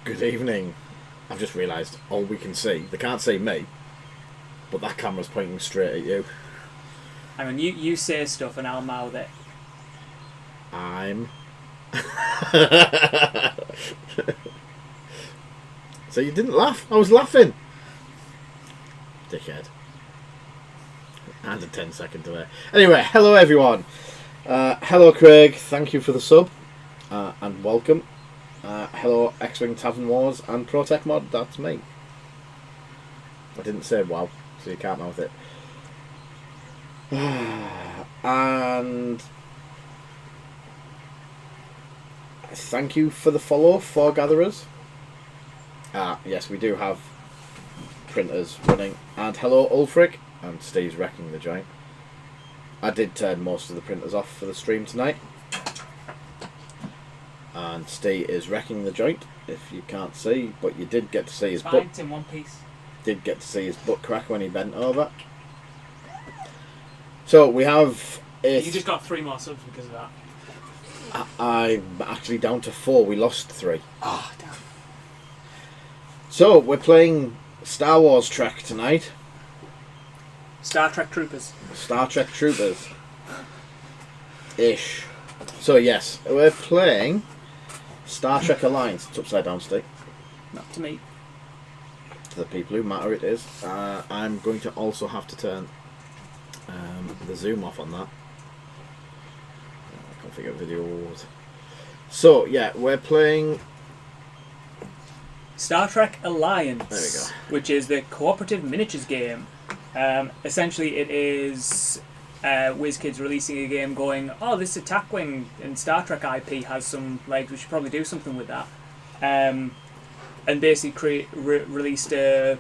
Good evening. I've just realised all we can see, they can't see me, but that camera's pointing straight at you. I mean, you say stuff and I'll mouth it. I'm... So you didn't laugh? I was laughing. Dickhead. And a 10-second delay. Anyway, hello everyone. Hello Craig, thank you for the sub. And welcome. Hello Xwing Tavern Wars and Protech Mod, that's me. I didn't say wow, so you can't mouth it. And thank you for the follow, Foregatherers. Yes, we do have printers running. And hello Ulfric, and Steve's wrecking the joint. I did turn most of the printers off for the stream tonight. And Steve is wrecking the joint, if you can't see, but you did get to see his butt. It's in one piece. Did get to see his butt crack when he bent over. So we have... You just got 3 more subs because of that. I'm actually down to 4. We lost 3. Oh, damn. So we're playing Star Wars Trek tonight. Star Trek Troopers. Star Trek Troopers. Ish. So yes, we're playing Star Trek Alliance. It's upside down, Steve. Not to me. To the people who matter it is. I'm going to also have to turn the zoom off on that. Configure videos. So yeah, we're playing Star Trek Alliance. There we go. Which is the cooperative miniatures game. Essentially, it is WizKids releasing a game going, oh, this Attack Wing and Star Trek IP has some legs, we should probably do something with that. And basically released a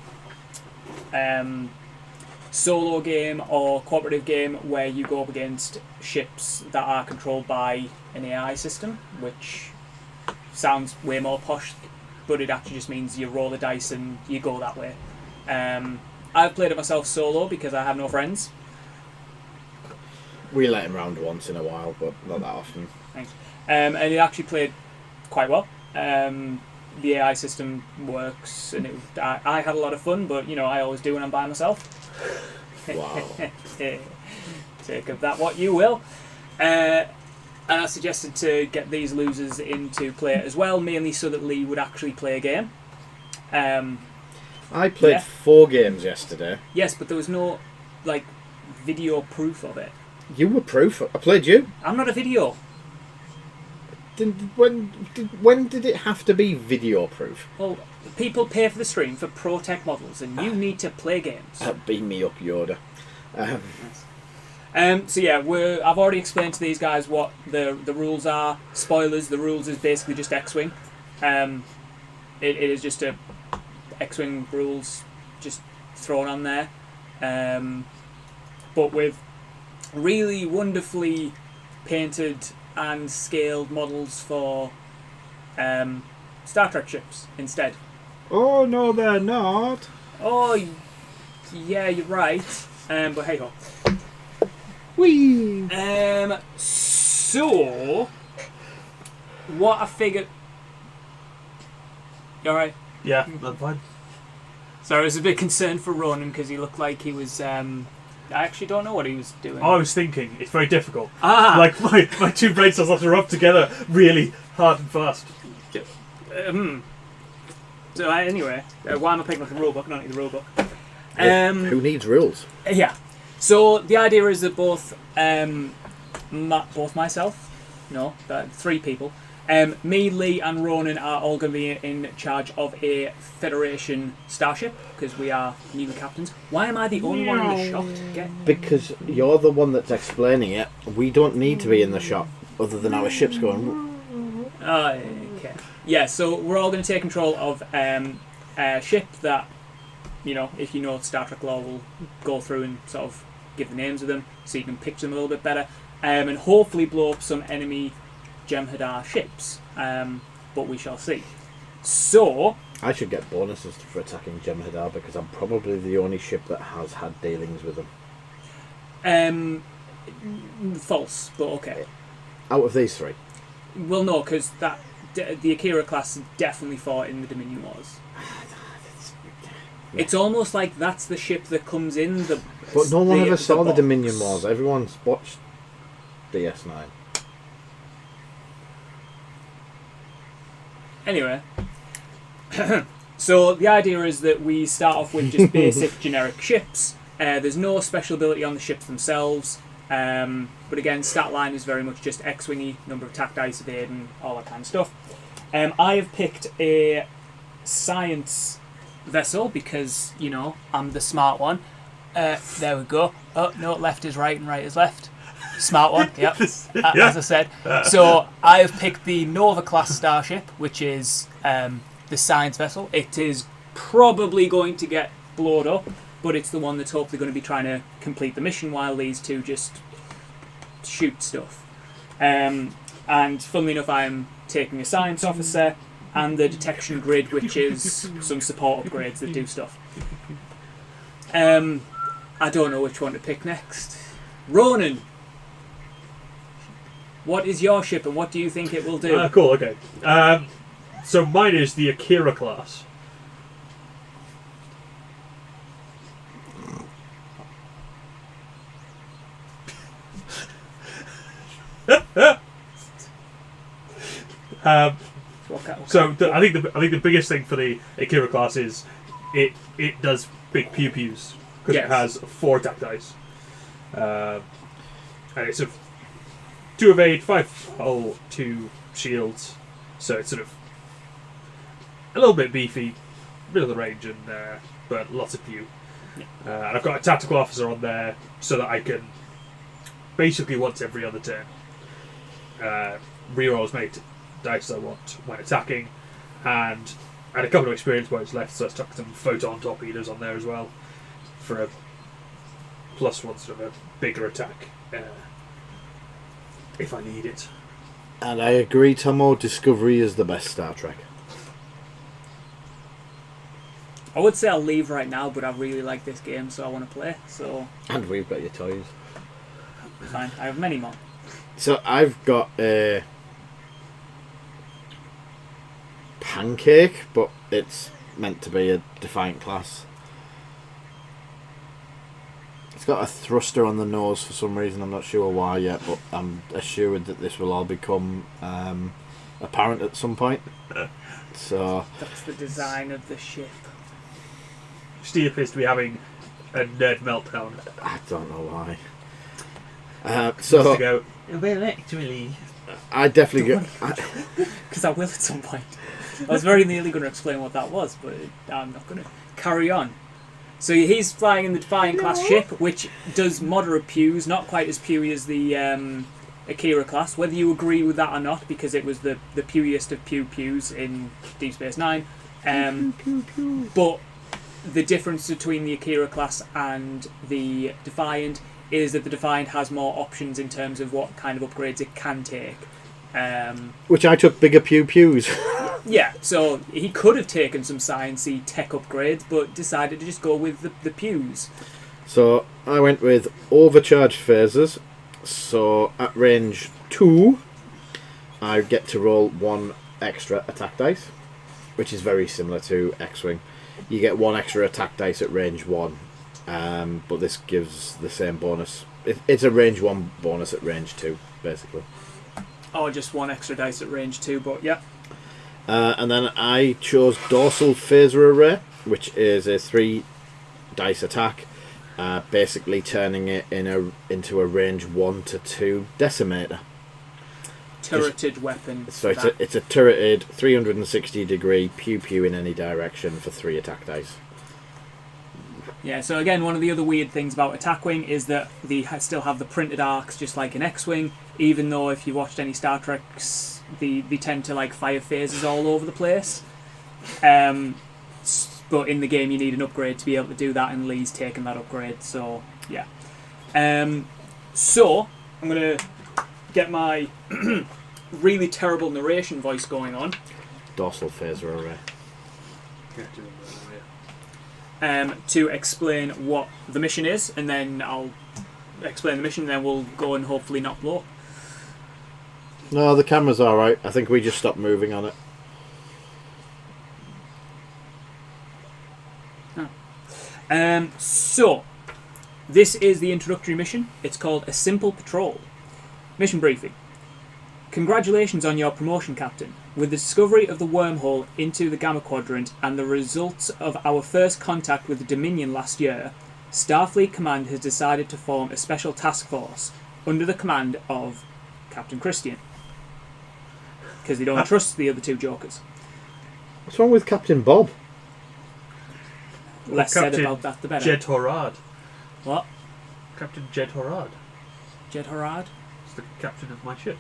solo game or cooperative game where you go up against ships that are controlled by an AI system, which sounds way more posh, but it actually just means you roll the dice and you go that way. I've played it myself solo because I have no friends. We let him round once in a while, but not that often. Thanks. And it actually played quite well. The AI system works, and I had a lot of fun, but you know, I always do when I'm by myself. Wow. Take of that what you will. And I suggested to get these losers into play it as well, mainly so that Lee would actually play a game. I played 4 games yesterday. Yes, but there was no like video proof of it. You were proof. I played you. I'm not a video. When did it have to be video proof? Well, people pay for the stream for Protech models, and you need to play games. Beam me up, Yoda. So yeah, I've already explained to these guys what the rules are. Spoilers: the rules is basically just X-wing. It is just a X-wing rules just thrown on there, but with really wonderfully painted and scaled models for Star Trek ships instead. Oh no, they're not. Oh, yeah, you're right. But hey ho. Whee! So what I figured. You alright? Yeah, that's fine. Sorry, I was a bit concerned for Ronan because he looked like he was. I actually don't know what he was doing. I was thinking, it's very difficult. Ah! Like, my 2 brain cells have to rub together really hard and fast. So anyway, why am I picking up the rulebook? I don't need the rulebook. Who needs rules? Yeah. So the idea is that both myself, 3 people, me, Lee, and Ronan are all going to be in charge of a Federation starship because we are new captains. Why am I the only one in the shop? Because you're the one that's explaining it. We don't need to be in the shop, other than our ships going. Okay. Yeah. So we're all going to take control of a ship that, if you know Star Trek lore, will go through and sort of give the names of them so you can picture them a little bit better, and hopefully blow up some enemy Jem'Hadar ships, but we shall see. So I should get bonuses for attacking Jem'Hadar because I'm probably the only ship that has had dealings with them. False, but okay. Out of these 3? Well, no, because the Akira class definitely fought in the Dominion Wars. It's almost like that's the ship that comes in the. But no one ever saw the box. Dominion Wars. Everyone's watched DS9. Anyway, so the idea is that we start off with just basic generic ships. There's no special ability on the ships themselves, but again, stat line is very much just X-wingy, number of attack dice, evading, all that kind of stuff. I have picked a science vessel because, you know, I'm the smart one. There we go. Oh, no, left is right and right is left. Smart one, yep. As I said. So I've picked the Nova class starship, which is the science vessel. It is probably going to get blown up, but it's the one that's hopefully going to be trying to complete the mission while these two just shoot stuff. And funnily enough, I'm taking a science officer and the detection grid, which is some support upgrades that do stuff. I don't know which one to pick next. Ronan, what is your ship and what do you think it will do? Cool, okay. So mine is the Akira class. I think the biggest thing for the Akira class is it does big pew pews because it has 4 attack dice, and it's a 2 evade, 5 hull, 2 shields, so it's sort of a little bit beefy, middle of the range, and but lots of pew. And I've got a tactical officer on there so that I can basically once every other turn reroll as many dice as I want when attacking, and I had a couple of experience points left, so I stuck some photon torpedoes on there as well for a +1 sort of a bigger attack if I need it. And I agree, Tomo, Discovery is the best Star Trek. I would say I'll leave right now, but I really like this game, so I want to play. So. And we've got your toys. Fine, I have many more. So I've got a pancake, but it's meant to be a Defiant class. It's got a thruster on the nose for some reason. I'm not sure why yet, but I'm assured that this will all become apparent at some point. So that's the design of the ship. Steve appears to be having a nerd meltdown. I don't know why. So well, actually, I definitely go. Because I will at some point. I was very nearly going to explain what that was, but I'm not going to carry on. So he's flying in the Defiant class ship, which does moderate pews, not quite as pewy as the Akira class. Whether you agree with that or not, because it was the pewiest of pews in Deep Space Nine. But the difference between the Akira class and the Defiant is that the Defiant has more options in terms of what kind of upgrades it can take. Which I took bigger pews. Yeah, so he could have taken some science-y tech upgrades, but decided to just go with the pews. So I went with overcharged phasers. So at range 2, I get to roll 1 extra attack dice, which is very similar to X-Wing. You get 1 extra attack dice at range 1, but this gives the same bonus. It's a range 1 bonus at range 2, basically. Oh, just 1 extra dice at range 2, but yeah. And then I chose Dorsal Phaser Array, which is a 3 dice attack, basically turning it into a range 1 to 2 decimator. Turreted weapon. So it's a turreted 360 degree pew pew in any direction for 3 attack dice. Yeah, so again, one of the other weird things about Attack Wing is that they still have the printed arcs just like an X-Wing, even though if you watched any Star Treks, they tend to like fire phases all over the place. But in the game you need an upgrade to be able to do that, and Lee's taken that upgrade, so yeah. So, I'm going to get my really terrible narration voice going on. Dorsal Phaser Array. To explain what the mission is, and then I'll explain the mission, and then we'll go and hopefully not blow. No, the camera's alright. I think we just stopped moving on it. So, this is the introductory mission. It's called A Simple Patrol. Mission briefing. Congratulations on your promotion, Captain. With the discovery of the wormhole into the Gamma Quadrant and the results of our first contact with the Dominion last year, Starfleet Command has decided to form a special task force under the command of Captain Christian. Because they don't trust the other two jokers. What's wrong with Captain Bob? Less said about that, the better. Jed Horad. What? Captain Jed Horad. Jed Horad? It's the captain of my ship.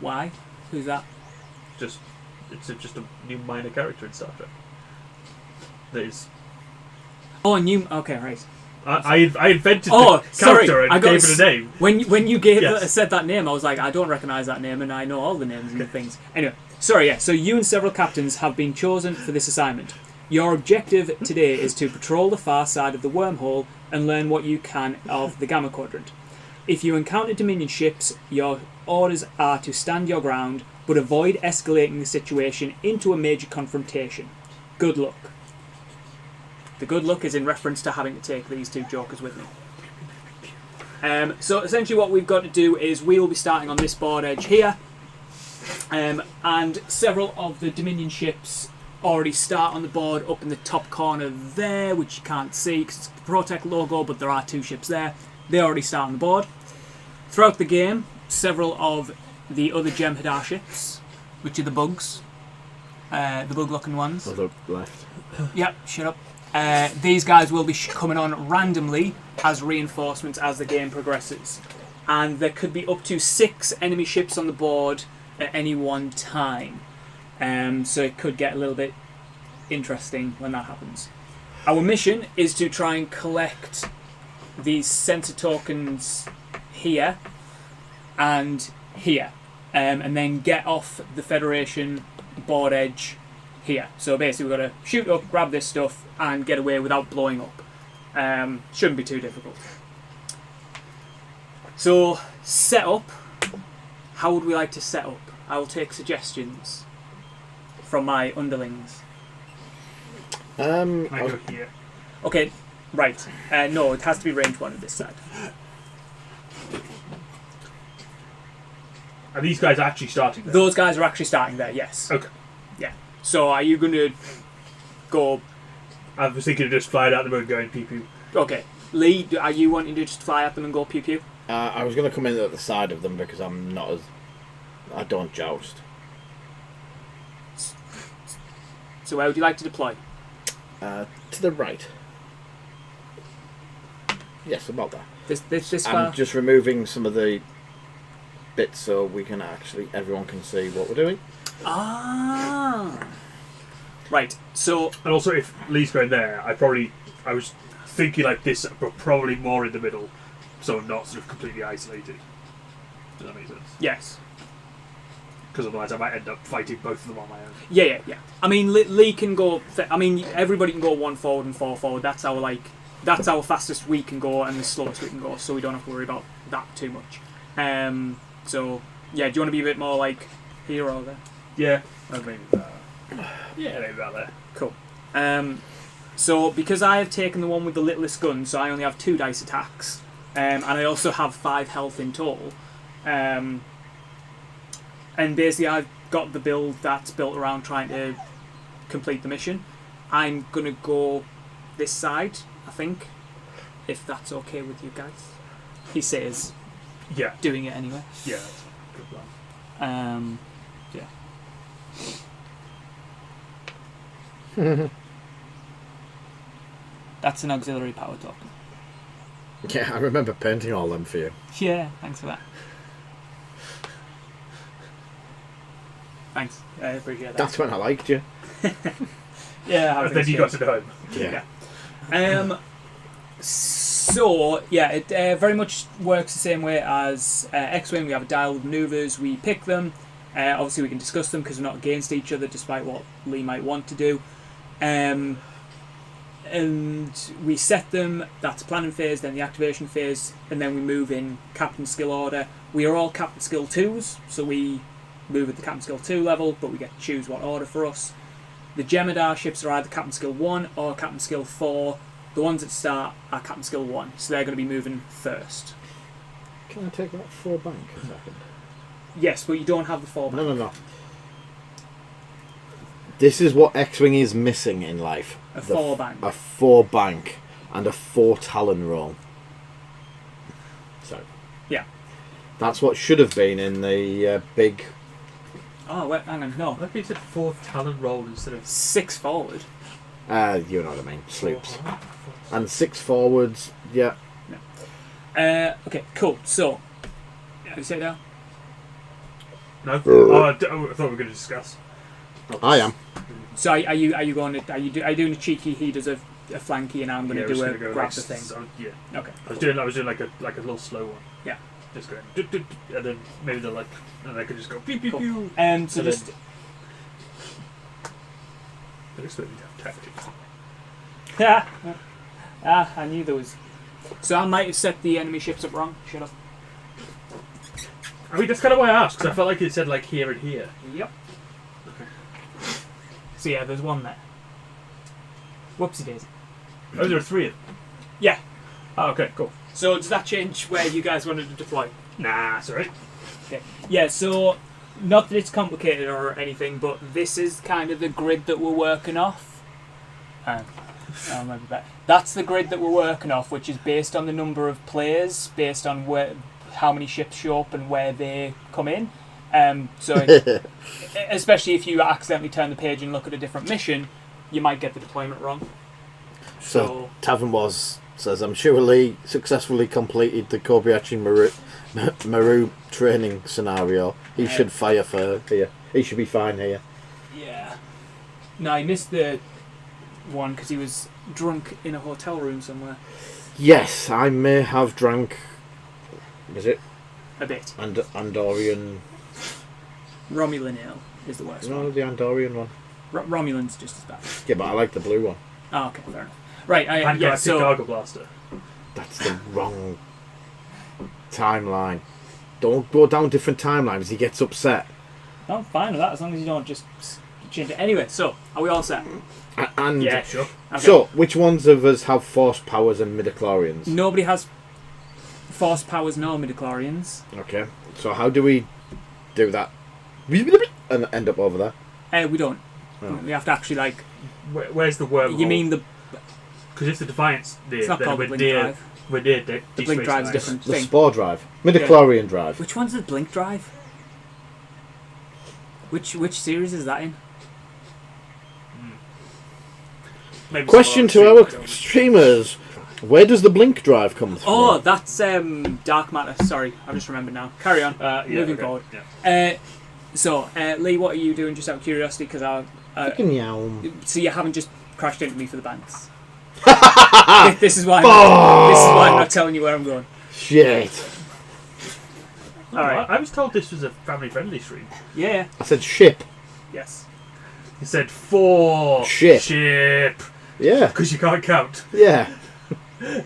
Why? Who's that? It's just a new minor character in Star Trek. That is. Oh, new. Okay, right. I invented the character and gave it a name. When you gave Yes. said that name, I was like, I don't recognise that name, and I know all the names and the things. Anyway, sorry, yeah. So you and several captains have been chosen for this assignment. Your objective today is to patrol the far side of the wormhole and learn what you can of the Gamma Quadrant. If you encounter Dominion ships, your orders are to stand your ground, but avoid escalating the situation into a major confrontation. Good luck. The good luck is in reference to having to take these two jokers with me. So essentially what we've got to do is we will be starting on this board edge here, and several of the Dominion ships already start on the board up in the top corner there, which you can't see because it's the Protect logo, but there are two ships there. They already start on the board. Throughout the game, several of the other Jem'Hadar ships, which are the bugs, the bug-looking ones. On the left. Yep, shut up. These guys will be coming on randomly as reinforcements as the game progresses. And there could be up to 6 enemy ships on the board at any one time. So it could get a little bit interesting when that happens. Our mission is to try and collect these sensor tokens here and here, and then get off the Federation board edge here. So basically we've got to shoot up, grab this stuff, and get away without blowing up. Shouldn't be too difficult. So, set up. How would we like to set up? I will take suggestions from my underlings. I go here. Okay, right. No, it has to be range 1 on this side. Are these guys actually starting there? Those guys are actually starting there, yes. Okay. Yeah. So are you going to go... I was thinking of just flying out the moon going pew pew. Okay. Lee, are you wanting to just fly at them and go pew pew? I was going to come in at the side of them because I'm not as... I don't joust. So where would you like to deploy? To the right. Yes, about that. This far? I'm just removing some of the bits so we can actually... Everyone can see what we're doing. Ah. Right, so... And also, if Lee's going there, I was thinking like this, but probably more in the middle, so not sort of completely isolated. Does that make sense? Yes. Because otherwise I might end up fighting both of them on my own. Yeah. I mean, Lee can go... I mean, everybody can go 1 forward and 4 forward. That's our fastest we can go and the slowest we can go, so we don't have to worry about that too much. So, yeah, do you want to be a bit more like here or there? Yeah, maybe that. Yeah, maybe about there. Cool. So, because I have taken the one with the littlest gun, so I only have 2 dice attacks, and I also have 5 health in total, and basically I've got the build that's built around trying to complete the mission. I'm going to go this side, I think, if that's okay with you guys. He says, Yeah. doing it anyway. Yeah, that's a good plan. Yeah. That's an auxiliary power token. Yeah, I remember painting all them for you. Yeah, thanks for that. Thanks, I appreciate that. That's when I liked you. Yeah, And then you got to know him. Yeah. So, yeah, it very much works the same way as X-Wing. We have a dial of maneuvers, we pick them. Obviously, we can discuss them because we're not against each other, despite what Lee might want to do. And we set them, that's planning phase, then the activation phase, and then we move in Captain Skill order. We are all Captain Skill 2s, so we move at the Captain Skill 2 level, but we get to choose what order for us. The Jemadar ships are either Captain Skill 1 or Captain Skill 4. The ones that start are Captain Skill 1, so they're going to be moving first. Can I take that 4 bank a second? Yes, but you don't have the 4 bank. No. This is what X-Wing is missing in life. A 4 bank. A 4 bank and a 4 Talon roll. So. Yeah. That's what should have been in the big... Oh, wait, hang on, no. I think you said 4 talent roll instead of 6 forward. you know what I mean. Sloops. And 6 forwards, yeah. Okay, cool. So, have you say now? No. I thought we were going to discuss. I am. So are you going to are you doing a cheeky? He does a flanky, and I'm going to do a go grab like, the thing. So, yeah. Okay. I was doing like a little slow one. Yeah. Just going, and then maybe they're like, and I could just go pew pew Cool. pew. So And just I expect me to have tactics. I knew there was. So I might have set the enemy ships up wrong. Shut up. I mean, that's kind of why I asked, because I felt like it said like here and here. Yep. Okay. So yeah, there's one there. Whoopsie daisy. Oh, there are 3 of them. Yeah. Oh, okay, cool. So does that change where you guys wanted to deploy? Nah, it's alright. Okay. Yeah. So not that it's complicated or anything, but this is kind of the grid that we're working off. Maybe better. That's the grid that we're working off, which is based on the number of players, based on how many ships show up and where they come in. Especially if you accidentally turn the page and look at a different mission, you might get the deployment wrong. So Tavern Wars says, I'm sure Lee successfully completed the Kobayashi Maru training scenario. He should fire for here. He should be fine here. Yeah. No, he missed the one because he was drunk in a hotel room somewhere. Yes, I may have drank... Was it? A bit. Andorian... Romulan ale is the worst No, one. the Andorian one. Romulan's just as bad. Yeah, but I like the blue one. Oh, okay, fair enough. Right, Gargle Blaster. That's the wrong timeline. Don't go down different timelines. He gets upset. I'm fine with that as long as you don't just change it. Anyway, so are we all set? And Yeah, sure. Okay. so, which ones of us have force powers and midichlorians? Nobody has force powers nor midichlorians. Okay, so how do we do that? And end up over there? We don't. Oh. We have to actually like. Where's the wormhole? You mean the? Because if the Defiance there, It's not then called the we're blink near, drive. we're near The Deep blink Space drive's Nine. different The thing. spore drive. Midichlorian drive. Which one's the blink drive? Which series is that in? Maybe Question to someone our else should streamers. Where does the blink drive come from? Oh, that's dark matter. Sorry, I've just remembered now. Carry on. Moving forward. Yeah. So, Lee, what are you doing? Just out of curiosity, because Fucking yawn. so you haven't just crashed into me for the banks. This is why. This is why I'm not telling you where I'm going. Shit. No, All right. I was told this was a family-friendly stream. Yeah. I said ship. Yes. He said 4 Ship. ship Yeah. because you can't count. Yeah. All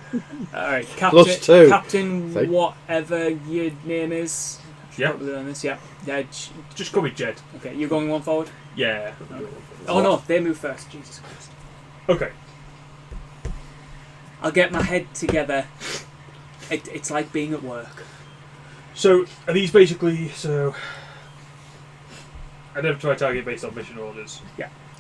right, Captain. +2. Captain, Sorry. whatever your name is. Yeah. Probably on this. Yeah. Yeah. Just call me Jed. Okay, you're going one forward. Yeah. Oh no, they move first. Jesus Christ. Okay. I'll get my head together. It's like being at work. So are these basically so? I never try target based on mission orders.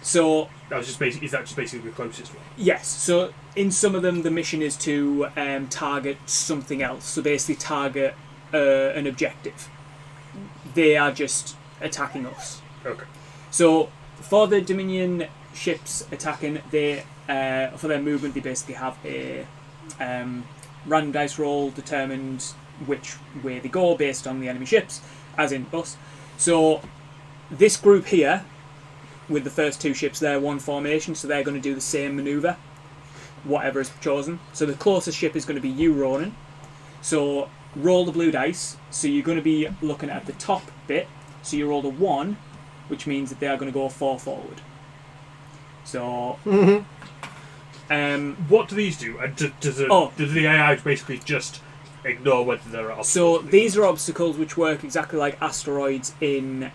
So That was just basically. Is that just basically the closest one? yes. So in some of them, the mission is to target something else. So basically, target an objective. They are just attacking us. Okay. So for the Dominion ships attacking, they for their movement, they basically have a random dice roll determined which way they go based on the enemy ships, as in us. So this group here, with the first 2 ships, they're one formation, so they're going to do the same manoeuvre, whatever is chosen. So the closest ship is going to be you, Ronan. So roll the blue dice. So you're going to be looking at the top bit. So you roll a 1, which means that they are going to go 4 forward. So, What do these do? And does the AI basically just ignore whether there are obstacles? so these are obstacles which work exactly like asteroids in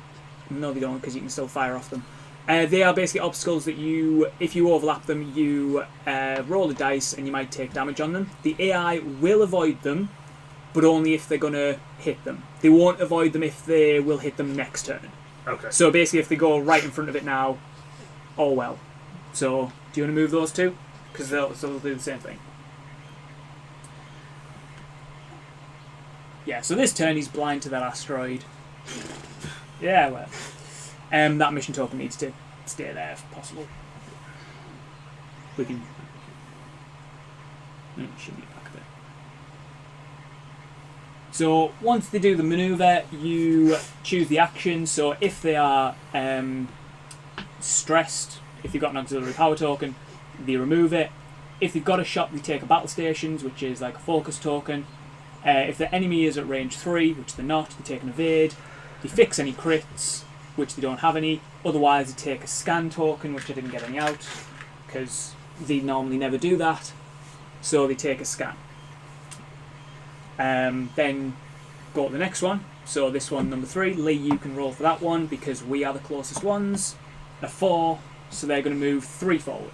No, they don't, because you can still fire off them. They are basically obstacles that you, if you overlap them, you roll a dice and you might take damage on them. The AI will avoid them, but only if they're going to hit them. They won't avoid them if they will hit them next turn. Okay. So basically, if they go right in front of it now, all well. So, do you want to move those two? Because they'll do the same thing. Yeah, so this turn he's blind to that asteroid. Yeah, well. That mission token needs to stay there if possible. We can... shimmy it back a bit. So, once they do the manoeuvre, you choose the action. So, if they are stressed, if you've got an auxiliary power token, they remove it. If they've got a shot, they take a battle stations, which is like a focus token. If the enemy is at range 3, which they're not, they take an evade. They fix any crits, which they don't have any. Otherwise, they take a scan token, which I didn't get any out, because they normally never do that. So they take a scan. Then go to the next one. So this one, number 3. Lee, you can roll for that one, because we are the closest ones. A 4, so they're going to move 3 forward.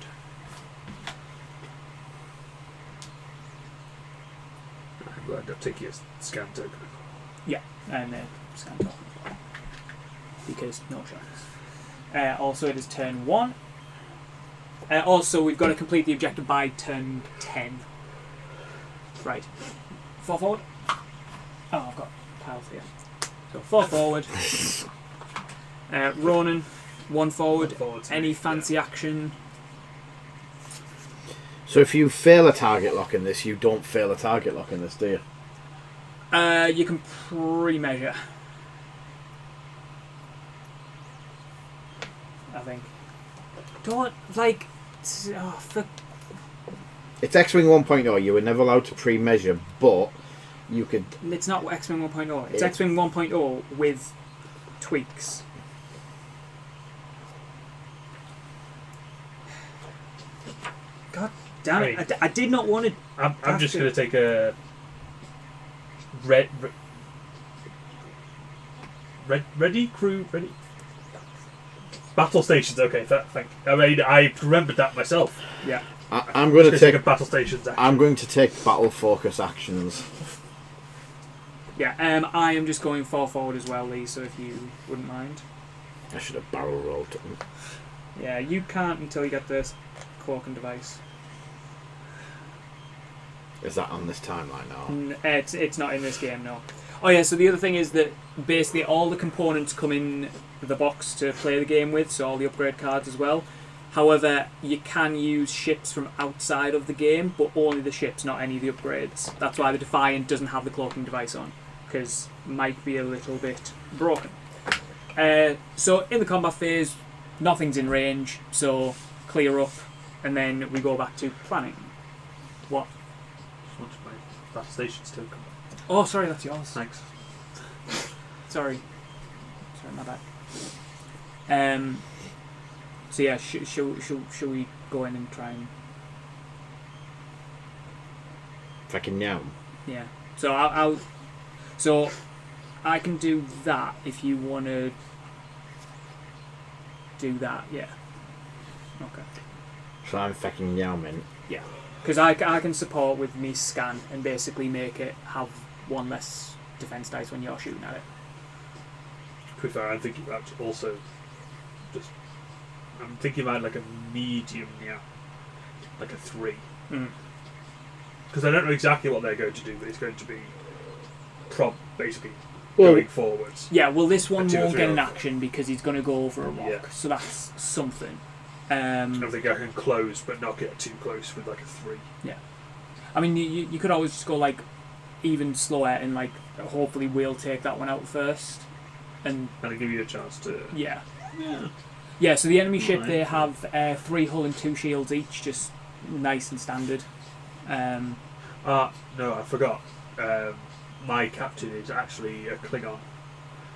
We'll end up taking a scan token. Yeah, and scan token as well. Because no chance. Also, it is turn 1. Also, we've got to complete the objective by turn 10. Right. 4 forward. Oh, I've got piles here. So 4 forward. Ronan, 1 forward. Any fancy action? So if you fail a target lock in this, you don't fail a target lock in this, do you? You can pre-measure. I think. Don't, like... Oh, fuck. It's Xwing 1.0. You were never allowed to pre-measure, but you could... It's not Xwing 1.0. It's Xwing 1.0 with tweaks. God damn it. I did not want to... I'm just going to take a... Ready? Crew? Ready? Battle stations, okay, thank you. I mean, I remembered that myself. Yeah. I'm going to take a battle stations action. I'm going to take battle focus actions. Yeah, I am just going 4 forward as well, Lee, so if you wouldn't mind. I should have barrel rolled. Yeah, you can't until you get this cloaking device. Is that on this timeline now? It's not in this game, no. Oh yeah, so the other thing is that basically all the components come in the box to play the game with, so all the upgrade cards as well. However, you can use ships from outside of the game, but only the ships, not any of the upgrades. That's why the Defiant doesn't have the cloaking device on, because it might be a little bit broken. So in the combat phase, nothing's in range, so clear up, and then we go back to planning. What? Just want to play battle stations token. Oh, sorry, that's yours. Thanks. Sorry, my bad. So yeah, shall we go in and try and... Fucking now. Yeah. So I'll so I can do that if you want to do that. Yeah. Okay. So I'm fucking now, man. Yeah. Because I can support with me scan and basically make it have 1 less defense dice when you're shooting at it. To be fair, I'm thinking about also just... I'm thinking about like a medium now. Like a 3. Because I don't know exactly what they're going to do, but it's going to be basically going forwards. Yeah, well this one A 2 or won't 3 get an or action because he's going to go over a rock, Yeah. so that's something. I think I can close, but not get too close with like a 3. Yeah. I mean, you could always just go like even slower and like hopefully we'll take that one out first. And it'll give you a chance to... Yeah. Yeah. Yeah, so the enemy ship, they have 3 hull and 2 shields each, just nice and standard. No, I forgot. My captain is actually a Klingon.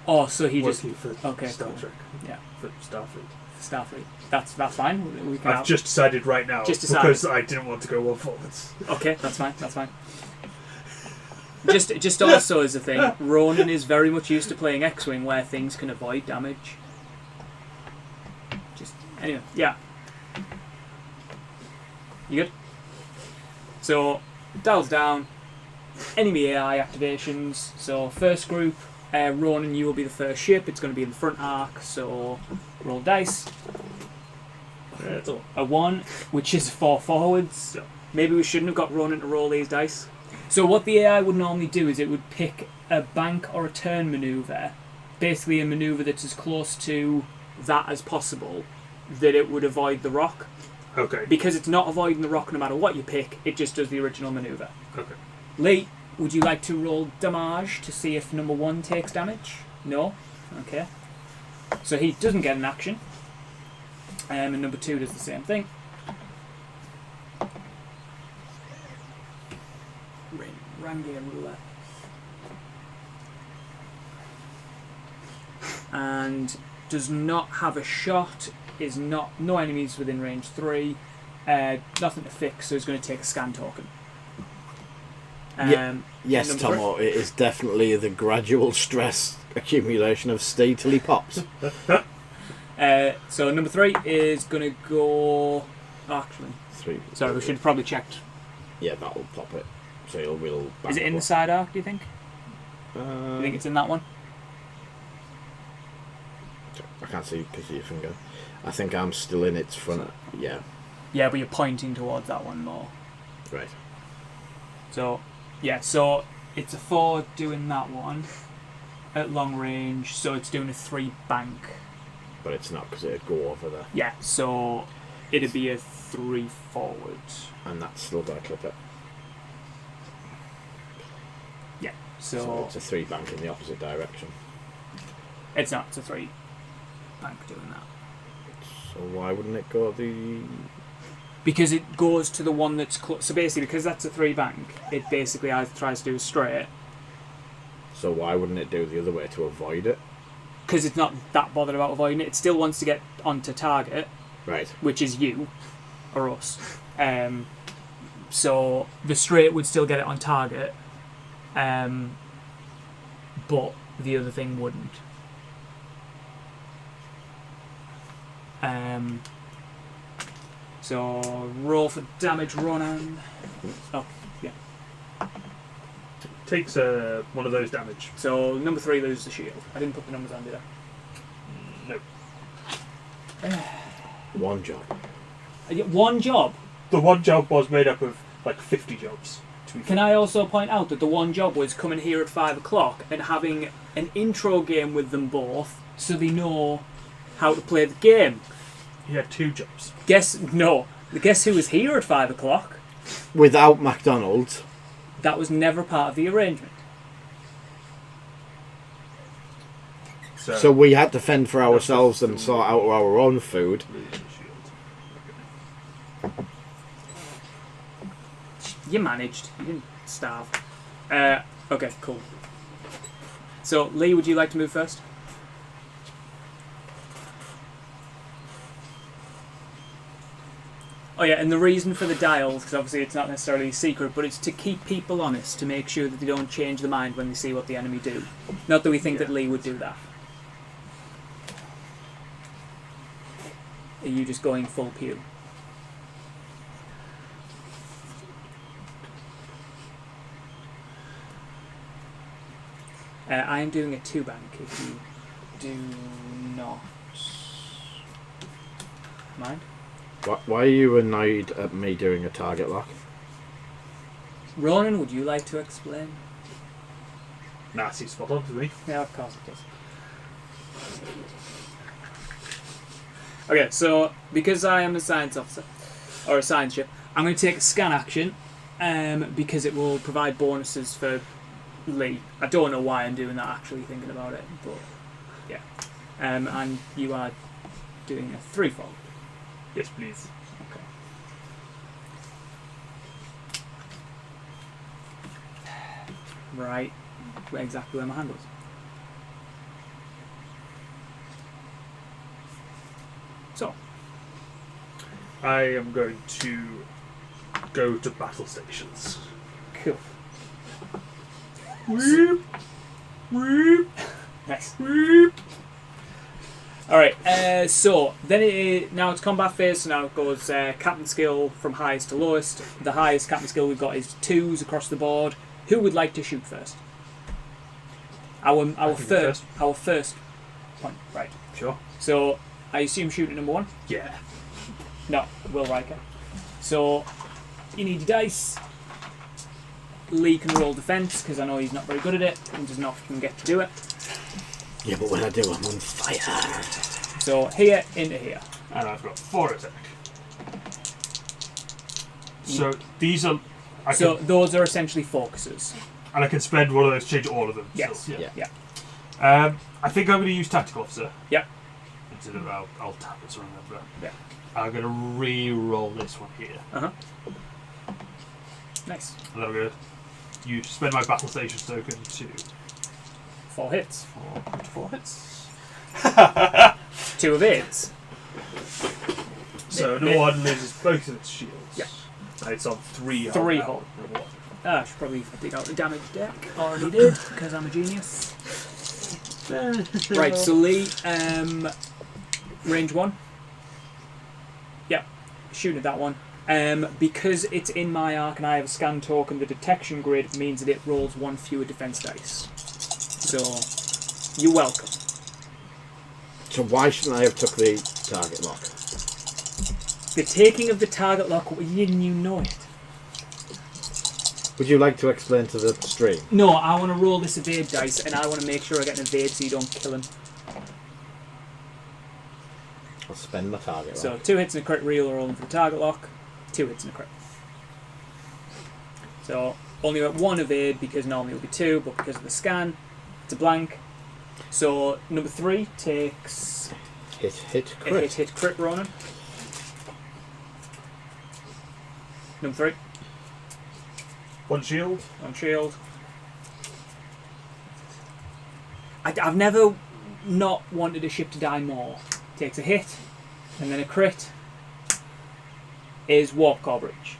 Oh, so he just... Working for Star cool. Trek. Yeah. For Starfleet. Starfleet. That's fine. We can I've just decided right now because I didn't want to go 1 forwards. Okay, that's fine. Just also as a thing, Ronan is very much used to playing X-Wing where things can avoid damage. Just anyway, yeah. You good? So dials down. Enemy AI activations. So first group, Ronan, you will be the first ship. It's going to be in the front arc. So roll dice. A 1, which is 4 forwards. Yeah. Maybe we shouldn't have got Ronan to roll these dice. So what the AI would normally do is it would pick a bank or a turn maneuver, basically a maneuver that's as close to that as possible, that it would avoid the rock. Okay. Because it's not avoiding the rock no matter what you pick, it just does the original maneuver. Okay. Lee, would you like to roll damage to see if number 1 takes damage? No? Okay. So he doesn't get an action. And number 2 does the same thing. Rangian ruler. And does not have a shot, is no enemies within range 3, nothing to fix, so he's going to take a scan token. Yes, number Tomo, it is definitely the gradual stress accumulation of stay till he pops. So number 3 is going to go... actually, 3. sorry, we should have probably checked. Yeah, that'll pop it. So he'll wheel back. Is it in the side arc, do you think? Do you think it's in that one? I can't see because of your finger. I think I'm still in its front. Yeah. Yeah, but you're pointing towards that one more. Right. So, yeah, so it's a 4 doing that one at long range, so it's doing a 3 bank. But it's not because it'd go over there. Yeah, so it'd be a 3 forward. And that's still going to clip it. Yeah, So so it's a 3 bank in the opposite direction. it's not, it's a 3 bank doing that. So why wouldn't it go the... Because it goes to the one that's close. So basically, because that's a 3 bank, it basically either tries to do a straight. So why wouldn't it do the other way to avoid it? Because it's not that bothered about avoiding it. It still wants to get onto target, Right. which is you or us. So the straight would still get it on target, but the other thing wouldn't. So roll for damage, Ronan. Oh, yeah. Takes one of those damage. So number 3 loses the shield. I didn't put the numbers on, did I? No. One job. I get 1 job. The one job was made up of like 50 jobs. Can I also point out that the 1 job was coming here at 5 o'clock and having an intro game with them both so they know how to play the game. He had 2 jobs. Guess who was here at 5 o'clock? Without McDonald's. That was never part of the arrangement. So we had to fend for ourselves and sort out our own food. You managed. You didn't starve. Okay, cool. So, Lee, would you like to move first? Oh yeah, and the reason for the dials, because obviously it's not necessarily a secret, but it's to keep people honest, to make sure that they don't change their mind when they see what the enemy do. Not that we think that Lee would do that. Are you just going full pew? I am doing a 2 bank if you do not mind. Why are you annoyed at me doing a target lock? Ronan, would you like to explain? Nah, it's spot on to me. Yeah, of course it does. Okay, so because I am a science officer, or a science ship, I'm going to take a scan action because it will provide bonuses for Lee. I don't know why I'm doing that, actually thinking about it, but yeah. And you are doing a 3 forward. Yes, please. Okay. Right, exactly where my hand was. So, I am going to go to battle stations. cool. Whoop, whoop, Nice. whoop. Alright, so then now it's combat phase, so now it goes captain skill from highest to lowest. The highest captain skill we've got is 2s across the board. Who would like to shoot first? Our first point, right. Sure. So, I assume shooting number 1? Yeah. No, Will Riker. So, you need your dice. Lee can roll defense, because I know he's not very good at it, and doesn't often get to do it. Yeah, but when I do, I'm on fire. So, here into here. And I've got 4 attack. So these are... those are essentially focuses. And I can spend one of those to change all of them. Yes. So, Yeah. I think I'm going to use Tactical Officer. Yep. Instead of I'll tap it, so remember. Yeah. I'm going to re-roll this one here. Uh-huh. Nice. And then I'm going to spend my Battle Station token to... 4 hits. 4 hits. 2 evades. So number 1 loses both of its shields. Yeah. And it's on 3 hull. 3 hull. I should probably dig out the damage deck. Already did, because I'm a genius. Right, so Lee, range 1. Yep, shooting at that one. Because it's in my arc and I have a scan token, the detection grid means that it rolls 1 fewer defense dice. So, you're welcome. So why shouldn't I have took the target lock? The taking of the target lock, didn't you know it? Would you like to explain to the stream? No, I want to roll this evade dice and I want to make sure I get an evade so you don't kill him. I'll spend my target So, lock. 2 hits and a crit reel rolling for the target lock. 2 hits and a crit. So, only at 1 evade because normally it would be 2, but because of the scan, it's a blank. So, number 3 takes Hit, a crit. hit crit Ronan. Number 3, 1 shield. 1 shield. I've never not wanted a ship to die more. Takes a hit, and then a crit is Warp Core Breach.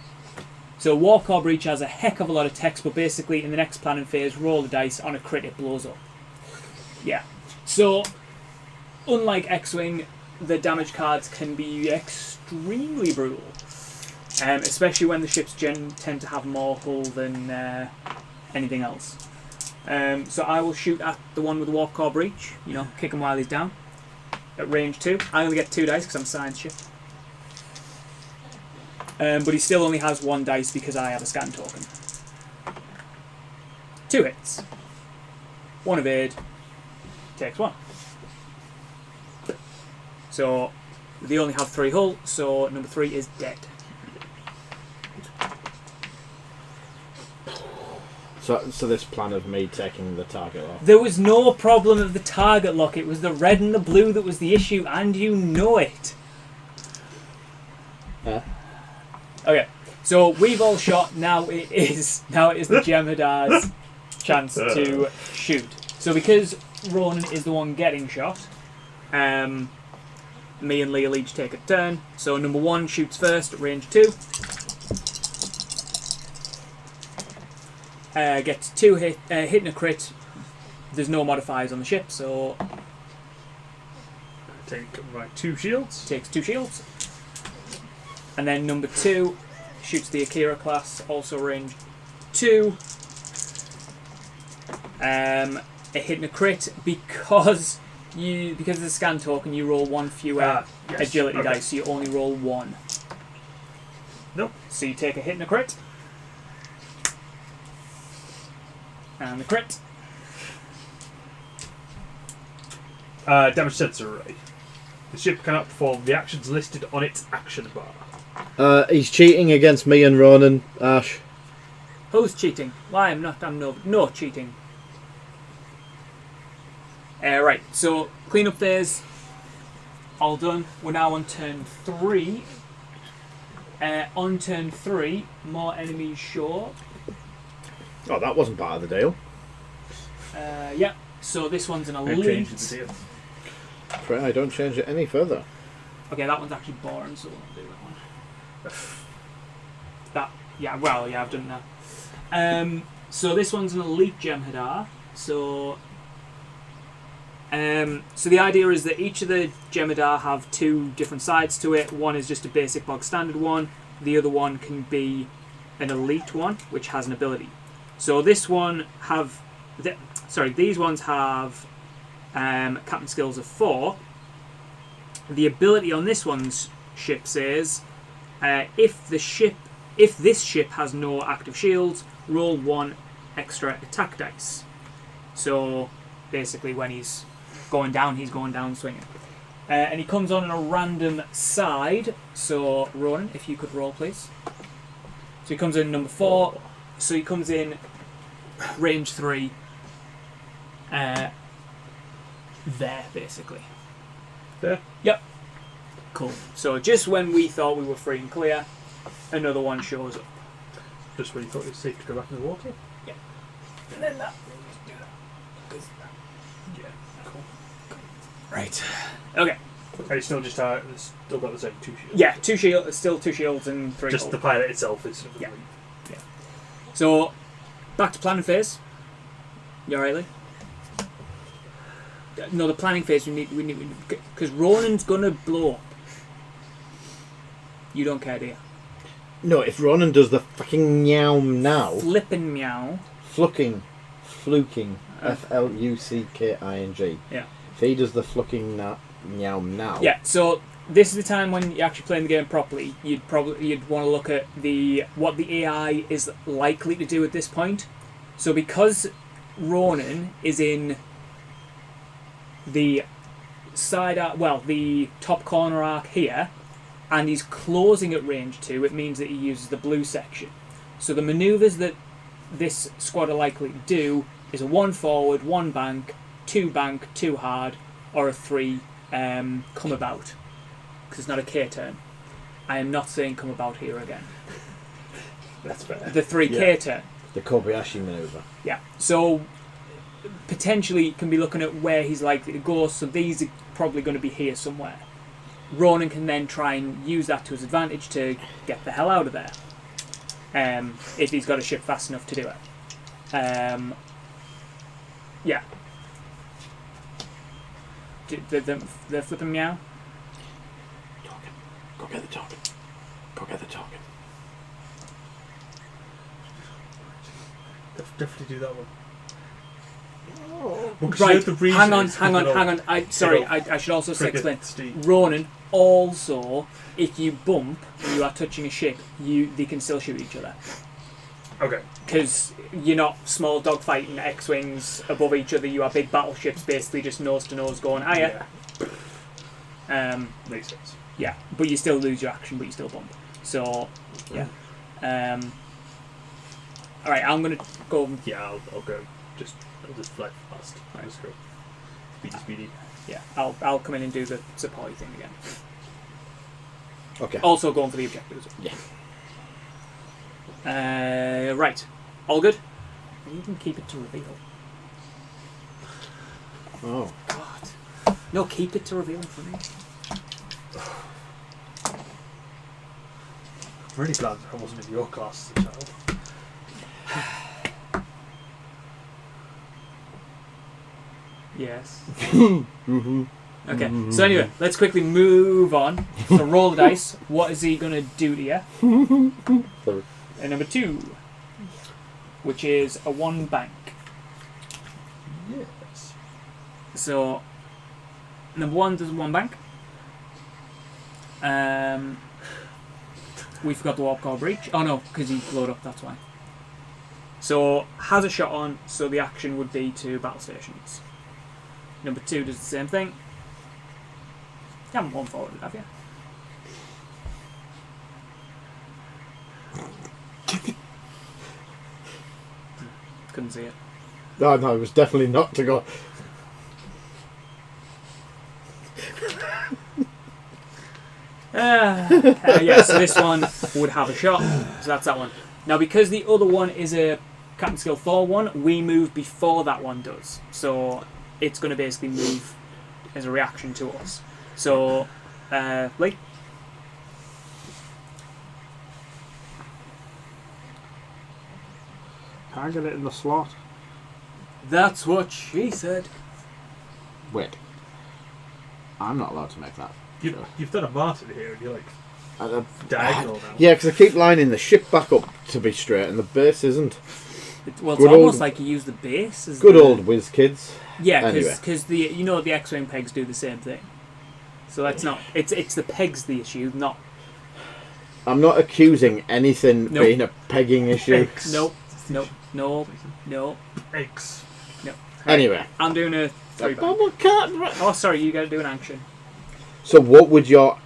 So Warp Core Breach has a heck of a lot of text, but basically in the next planning phase, roll the dice, on a crit it blows up. Yeah. So, unlike X-Wing, the damage cards can be extremely brutal. Especially when the ships tend to have more hull than anything else. So I will shoot at the one with the Warp Core Breach, kick him while he's down. At range 2. I only get 2 dice because I'm a science ship. But he still only has 1 dice because I have a scan token. 2 hits. 1 evade. Takes 1. So they only have 3 hull, so number 3 is dead. So this plan of me taking the target lock. There was no problem of the target lock, it was the red and the blue that was the issue, and you know it. Okay, so we've all shot, now it is the Jem'Hadar's chance to shoot. So because Ronan is the one getting shot, me and Lee will each take a turn. So number 1 shoots first at range 2. Gets 2 hit and a crit. There's no modifiers on the ship, so Take 2 shields. takes 2 shields. And then number 2 shoots the Akira class, also range 2. A hit and a crit because of the scan token. You roll 1 fewer Yes. agility Okay. dice, so you only roll 1. Nope. So you take a hit and a crit. And the crit. Damage sensor array. The ship cannot perform the actions listed on its action bar. He's cheating against me and Ronan, Ash. Who's cheating? Why I'm no cheating. Right, so cleanup phase. All done. We're now on turn 3. On turn 3, more enemies show up. Oh, that wasn't part of the deal. Yeah, so this one's an It elite. changes the deal. Right, I don't change it any further. Okay, that one's actually boring, so we'll do that one. I've done that. So this one's an elite Jem'Hadar. So So the idea is that each of the Jemadar have 2 different sides to it. One is just a basic bog standard one. The other one can be an elite one, which has an ability. So this one have... these ones have captain skills of 4. The ability on this one's ship says, if this ship has no active shields, roll 1 extra attack dice. So basically when he's going down swinging. And he comes on a random side. So Ronan, if you could roll please. So he comes in number 4. So he comes in range 3. There basically. There? Yep. Cool. So just when we thought we were free and clear, another one shows up. Just when you thought it was safe to go back in the water? Yeah. And then that. Do that. Yeah. Cool. Right. Okay. And it's still just it's still got the same 2 shields. Yeah, 2 shields, still 2 shields and 3 Just gold. the pilot itself is Yeah. Yeah. So back to planning phase. You alright, Lee? No, the planning phase we need because Ronan's gonna blow up. You don't care, do you? No, if Ronan does the fucking meow now, Flippin' meow. fluking, Fluking, Uh. Fluking. Yeah. If he does the fluking meow now, Yeah. So this is the time when you're actually playing the game properly. You'd want to look at what the AI is likely to do at this point. So because Ronan is in the side arc, the top corner arc here, and he's closing at range 2, it means that he uses the blue section. So the manoeuvres that this squad are likely to do is a 1 forward, 1 bank, 2 bank, 2 hard, or a 3 come about. Because it's not a K turn. I am not saying come about here again. That's fair. The 3K turn. the Kobayashi maneuver. Yeah. So potentially can be looking at where he's likely to go. So these are probably going to be here somewhere. Ronan can then try and use that to his advantage to get the hell out of there. If he's got a ship fast enough to do it. Yeah. The flipping meow? Token. Go get the token. Go get the token. Definitely do that one. Oh. Well, 'cause Right, you know the reason hang on. is 'cause I should also frigate explain. Steve. Ronan, also, if you bump and you are touching a ship, they can still shoot each other. Okay. Because you're not small dogfighting X-Wings above each other, you are big battleships basically just nose to nose going, hiya. Makes sense. Yeah, but you still lose your action, but you still bump. So, yeah. Alright, I'm going to go... Yeah, I'll go. I'll just fly past. I'll just go. Speedy. Yeah, I'll come in and do the support thing again. Okay. Also going for the objectives. Yeah. Right. All good? You can keep it to reveal. Oh. God. No, keep it to reveal for me. I'm really glad I wasn't in your class as a child. Yes. Mm-hmm. Okay, so anyway, let's quickly move on. So roll the dice. What is he going to do to you? Sorry. And number 2, which is a 1 bank. Yes. So, number 1 does 1 bank. We forgot the warp core breach. Oh no, because he glowed up, that's why. So, has a shot on, so the action would be to battle stations. Number 2 does the same thing. You haven't 1 forward, have you? Couldn't see it. No, it was definitely not to go. Yeah, so this one would have a shot. So that's that one. Now, because the other one is a Captain Skill 4 one, we move before that one does. So it's going to basically move as a reaction to us. So, Lee? Can't get it in the slot. That's what she said. Wait. I'm not allowed to make that. You've done a Martin here, and you're like diagonal now. Yeah, because I keep lining the ship back up to be straight, and the base isn't. Well, Good it's almost old- like you use the base as Good the, old whiz kids. Yeah, Anyway. because the the X-wing pegs do the same thing. So that's not it's the pegs the issue, not I'm not accusing anything Nope. being a pegging issue. no. Eggs. Anyway. I'm doing a 3 bank. So Oh, sorry, you got to do an action. what would your...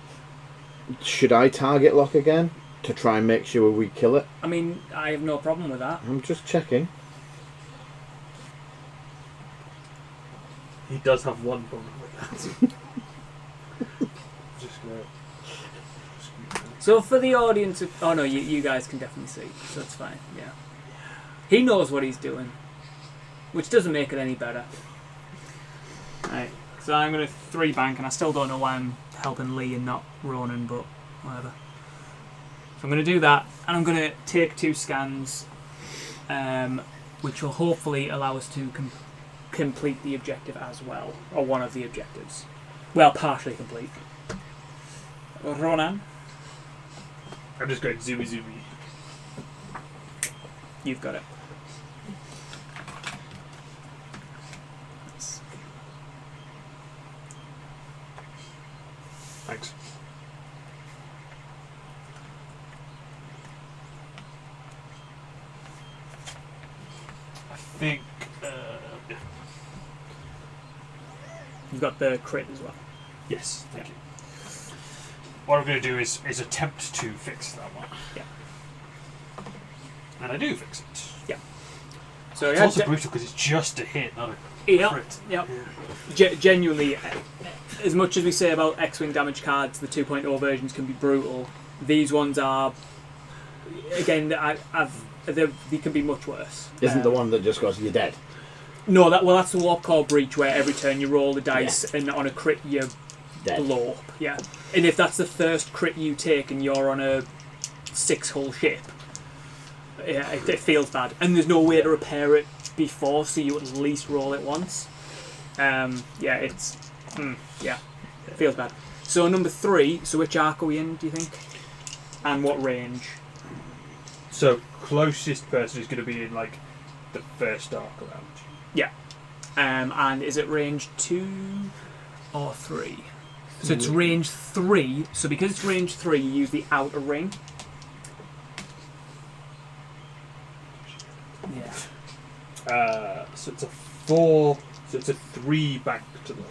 Should I target lock again? To try and make sure we kill it? I mean, I have no problem with that. I'm just checking. He does have one problem with that. Just gonna. So for the audience, oh no, you guys can definitely see, so it's fine. Yeah, he knows what he's doing, which doesn't make it any better. Right, so I'm gonna 3 bank, and I still don't know why I'm helping Lee and not Ronan, but whatever. So I'm gonna do that, and I'm gonna take 2 scans, which will hopefully allow us to complete the objective as well, or one of the objectives. Well, partially complete. Ronan. I'm just going zoomy. You've got it. Thanks. I think. You've got the crit as well. Yes, thank you. What I'm going to do is attempt to fix that one. Yeah. And I do fix it. Yeah. So It's yeah, also brutal because it's just a hit, not a yeah, crit. yeah. Genuinely, as much as we say about X-Wing damage cards, the 2.0 versions can be brutal. These ones are, again, they can be much worse. Isn't the one that just goes, you're dead? No, that's the Warp Core Breach, where every turn you roll the dice, and on a crit you Dead. blow up. Yeah. And if that's the first crit you take and you're on a 6-hull ship, yeah, it feels bad. And there's no way to repair it before, so you at least roll it once. Yeah, it's... yeah, it feels bad. So number 3, so which arc are we in, do you think? And what range? So closest person is going to be in like the first arc around. Yeah. And is it range 2 or 3? So it's range 3, so because it's range 3, you use the outer ring. Yeah. So it's a 4. So it's a 3 back to the.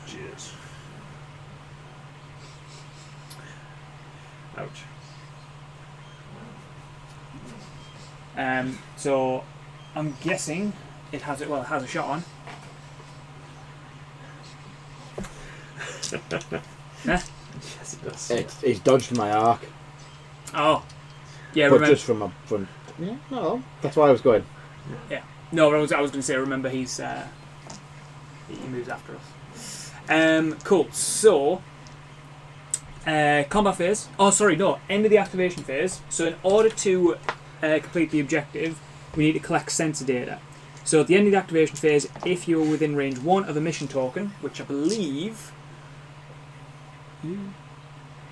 Cheers. Ouch. So I'm guessing it has it. Well, it has a shot on. Yes, it does. He's dodged my arc. Oh, yeah. But Remember? just from... Yeah, no, that's why I was going. Yeah. No, I was going to say. Remember, he moves after us. Cool. So, combat phase. Oh, sorry, no. End of the activation phase. So, in order to complete the objective, we need to collect sensor data. So, at the end of the activation phase, if you're within range 1 of a mission token, which I believe.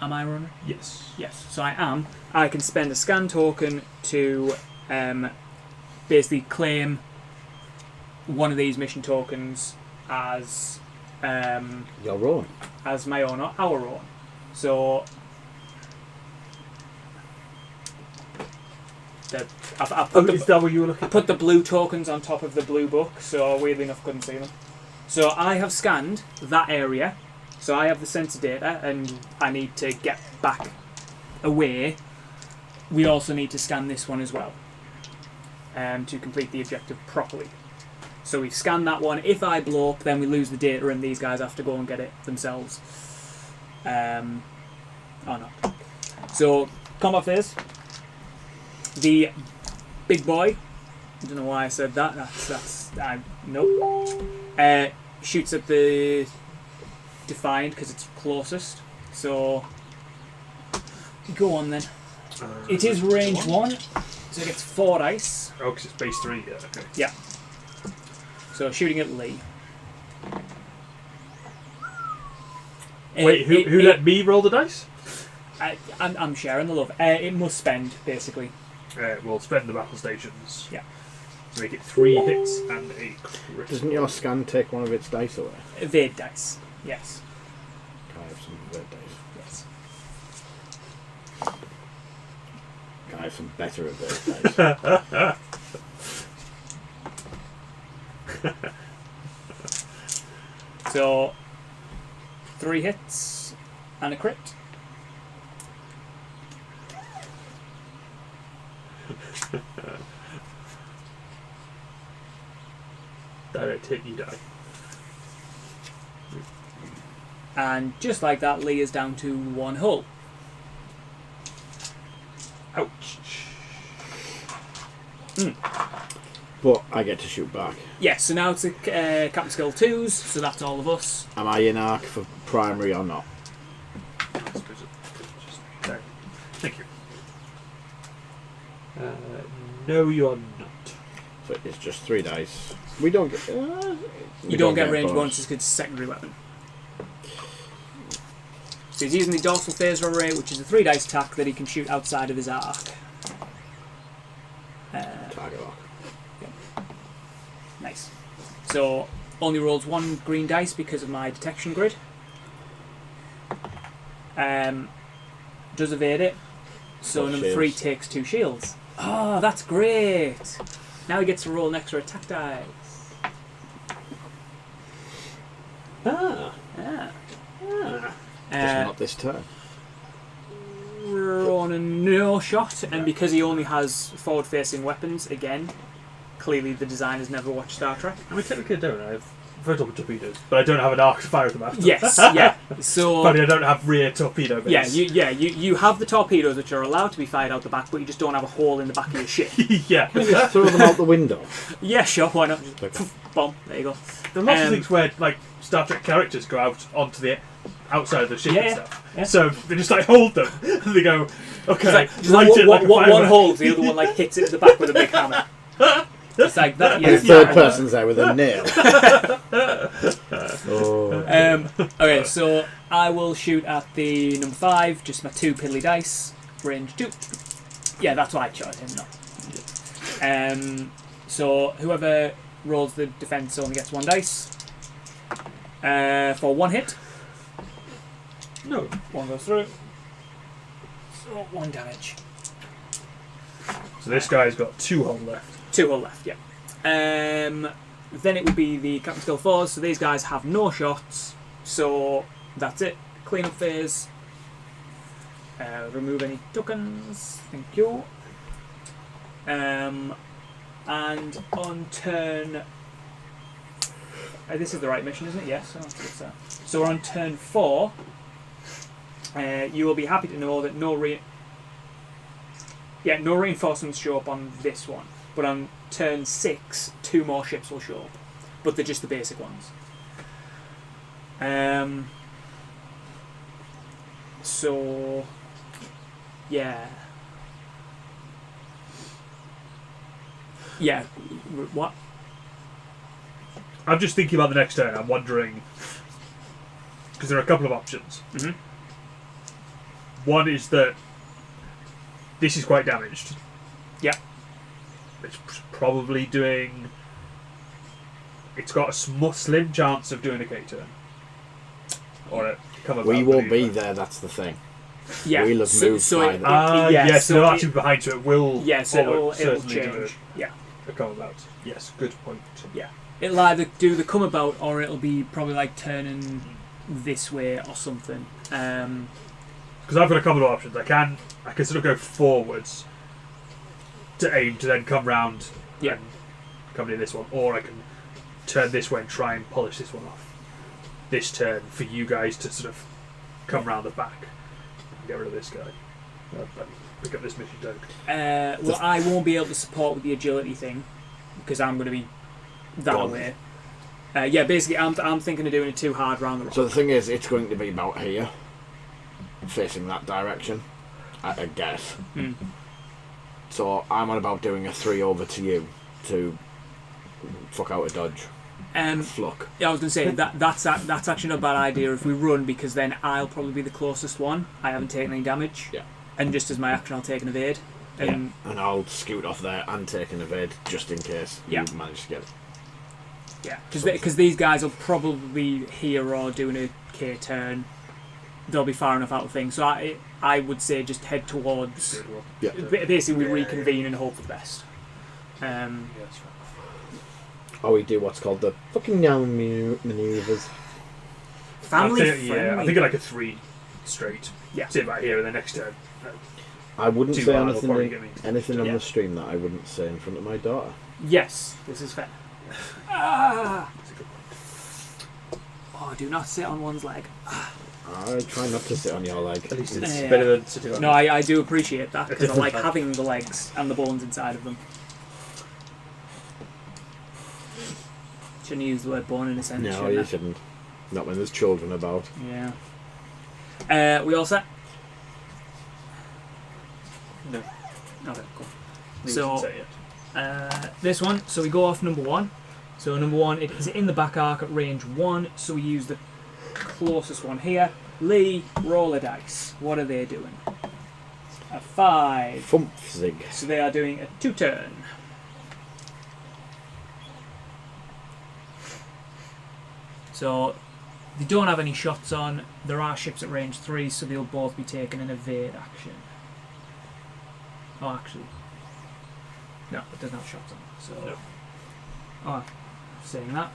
Am I running? Yes. Yes, so I am. I can spend a scan token to basically claim one of these mission tokens as Your own. as my own or our own. So I put Is that what you were I looking put the blue tokens on top of the blue book, so weirdly enough couldn't see them. So I have scanned that area. So I have the sensor data, and I need to get back away. We also need to scan this one as well to complete the objective properly. So we've scanned that one. If I blow up, then we lose the data, and these guys have to go and get it themselves. Oh no. So combat phase. The big boy. I don't know why I said that. Nope. Shoots at the Defiant because it's closest. So go on then. It is range 1, so it gets 4 dice. Oh, because it's base 3. Yeah. Okay. Yeah. So shooting at Lee. Wait, who let me roll the dice? I'm sharing the love. It must spend, basically. We'll spend the battle stations. Yeah. To make it 3 hits and a crit. Doesn't your scan take one of its dice away? Evade dice. Yes. Can I have some evade dice? Yes. Can I have some better evade dice? So 3 hits and a crit. Direct hit, you die. And just like that, Lee is down to 1 hull. Ouch. But I get to shoot back. Yes, so now it's a Captain Skill 2s, so that's all of us. Am I in arc for primary or not? There. Thank you. No, you're not. So it's just 3 dice. We don't get. You don't get range bonuses because it's a secondary weapon. So he's using the dorsal phaser array, which is a 3 dice attack that he can shoot outside of his arc. Target arc. Nice. So only rolls 1 green dice because of my detection grid. Does evade it. So What number 3 shields? takes 2 shields. Oh, that's great! Now he gets to roll an extra attack dice. Ah. Ah. Just not this turn. On a no shot, and because he only has forward-facing weapons, again, clearly the designers never watched Star Trek. I mean, technically I don't. I have vertical torpedoes, but I don't have an arc to fire them after. Yes, yeah. So Funny, I don't have rear torpedo base. you have the torpedoes which are allowed to be fired out the back, but you just don't have a hole in the back of your ship. Yeah. Can you just throw them out the window? Yeah, sure, why not? Just Okay. bomb. There you go. There are lots of things where, like, Star Trek characters go out onto the outside of the ship Yeah, and yeah, stuff. yeah. So they just, like, hold them. And they go, okay, Just light like, it like a one firework. holds, the other one like hits it in the back with a big hammer. It's like that. The Yeah. third person's there with a nail. Oh. Okay, so I will shoot at the number 5, just my 2 piddly dice, range 2. Yeah, that's what I chose him, not. So whoever rolls the defense only gets 1 dice. For 1 hit. No. 1 goes through. So 1 damage. So this guy's got 2 hull left. 2 hull left, yeah. Then it would be the Captain Skill 4s, so these guys have no shots, so that's it. Clean up phase. Remove any tokens, thank you. And on turn... this is the right mission, isn't it? Yes. So we're on turn 4. You will be happy to know that no reinforcements show up on this one. But on turn 6, 2 more ships will show up. But they're just the basic ones. So, yeah. Yeah, what? I'm just thinking about the next turn. I'm wondering, because there are a couple of options. Mm-hmm. One is that this is quite damaged. Yeah. It's probably doing... It's got a slim chance of doing a K-turn. Or a come about We won't be maneuver. there, that's the thing. Yeah. We'll have moved by then. Yes, so no, it- actually behind, so it will so it'll certainly do change. Yeah. a come about. Yes, good point. Yeah. It'll either do the come about or it'll be probably like turning this way or something. Because I've got a couple of options. I can sort of go forwards to aim to then come round and come near this one, or I can turn this way and try and polish this one off this turn for you guys to sort of come round the back and get rid of this guy. Pick up this mission token. Well, I won't be able to support with the agility thing because I'm going to be that Gone. way. Basically, I'm thinking of doing it too hard round the rock. So the thing is, it's going to be about here, facing that direction, I guess. Mm. So I'm on about doing a 3 over to you to fuck out a dodge. Flock. Yeah, I was going to say that's actually not a bad idea if we run, because then I'll probably be the closest one. I haven't taken any damage. Yeah. And just as my action, I'll take an evade. And And I'll scoot off there and take an evade just in case you manage to get it. yeah, because these guys will probably be here or doing a K turn. They'll be far enough out of things. So I would say just head towards. Yeah. Basically, we reconvene and hope for the best. Or we do what's called the fucking young manoeuvres. Family friendly. Yeah, I think like a 3 straight. Yeah. Sit right here and the next turn. I wouldn't Too say hard, it'll probably anything, get me. anything on Yeah. the stream that I wouldn't say in front of my daughter. Yes, this is fair. Ah! Oh, do not sit on one's leg. I try not to sit on your leg. At least it's Yeah. better than sitting on No, I do appreciate that, because I different like type. having the legs and the bones inside of them. Shouldn't use the word bone in a sentence. No, shouldn't you I? shouldn't. Not when there's children about. Yeah. We all set? No. Okay, cool. Leave So- it to say it. This one, so we go off number 1. So number 1, it is in the back arc at range 1, so we use the closest one here. Lee, roll a dice. What are they doing? A 5. Fumpzig. So they are doing a 2-turn. So they don't have any shots on. There are ships at range 3, so they'll both be taking an evade action. Oh, actually. No, it doesn't have shots on. So. No. Oh, saying that.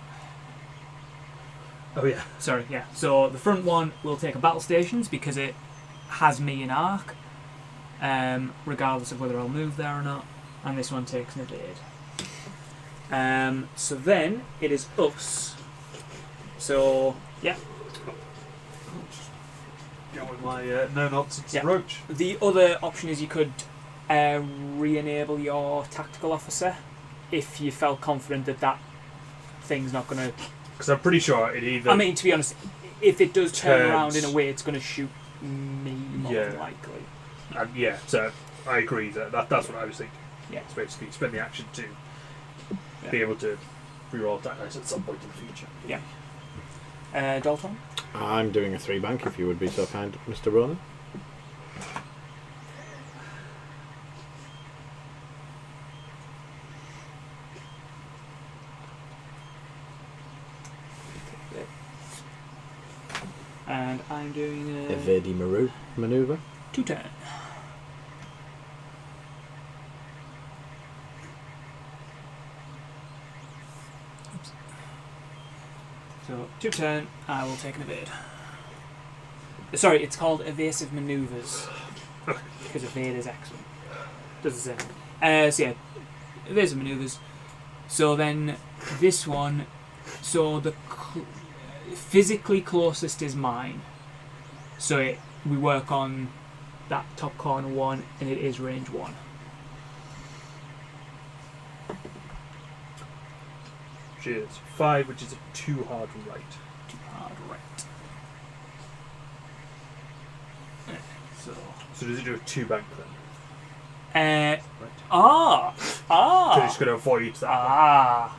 Oh yeah. Sorry, yeah. So the front one will take a battle stations because it has me in arc, regardless of whether I'll move there or not. And this one takes an evade. So then it is us. So yeah, Go with my no nonsense Yeah. approach. the other option is you could re-enable your tactical officer if you felt confident that that thing's not going to. Because I'm pretty sure it either. I mean, to be honest, if it does turn Turns. around in a way, it's going to shoot me more Yeah. than likely. yeah. So I agree that's what I was thinking. Yeah. It's basically spend the action to Yeah. be able to reroll attack dice at some point in the future. Yeah. Dalton? I'm doing a 3 bank if you would be so kind, Mr. Ronan. And I'm doing a Evade manoeuvre. 2-turn. Oops. So 2-turn, I will take an evade. Sorry, it's called evasive manoeuvres because evade is excellent. Does the same. So yeah, evasive manoeuvres. So then this one, so the physically closest is mine. So we work on that top corner one, and it is range 1. Which is 5, which is a 2 hard right. Too hard, right. So. So does it do a 2 bank then? Uh, Right. ah! So it's Ah! going to avoid that. Ah!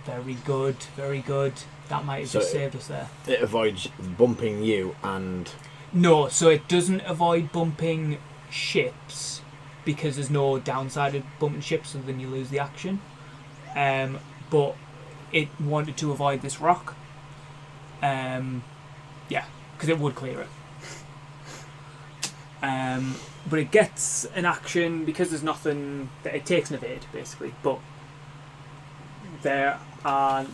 Very good, very good. That might have So just saved us there. It avoids bumping you and... No, so it doesn't avoid bumping ships because there's no downside of bumping ships, so then you lose the action. But it wanted to avoid this rock. Yeah, because it would clear it. But it gets an action because there's nothing. It takes an evade basically, but there are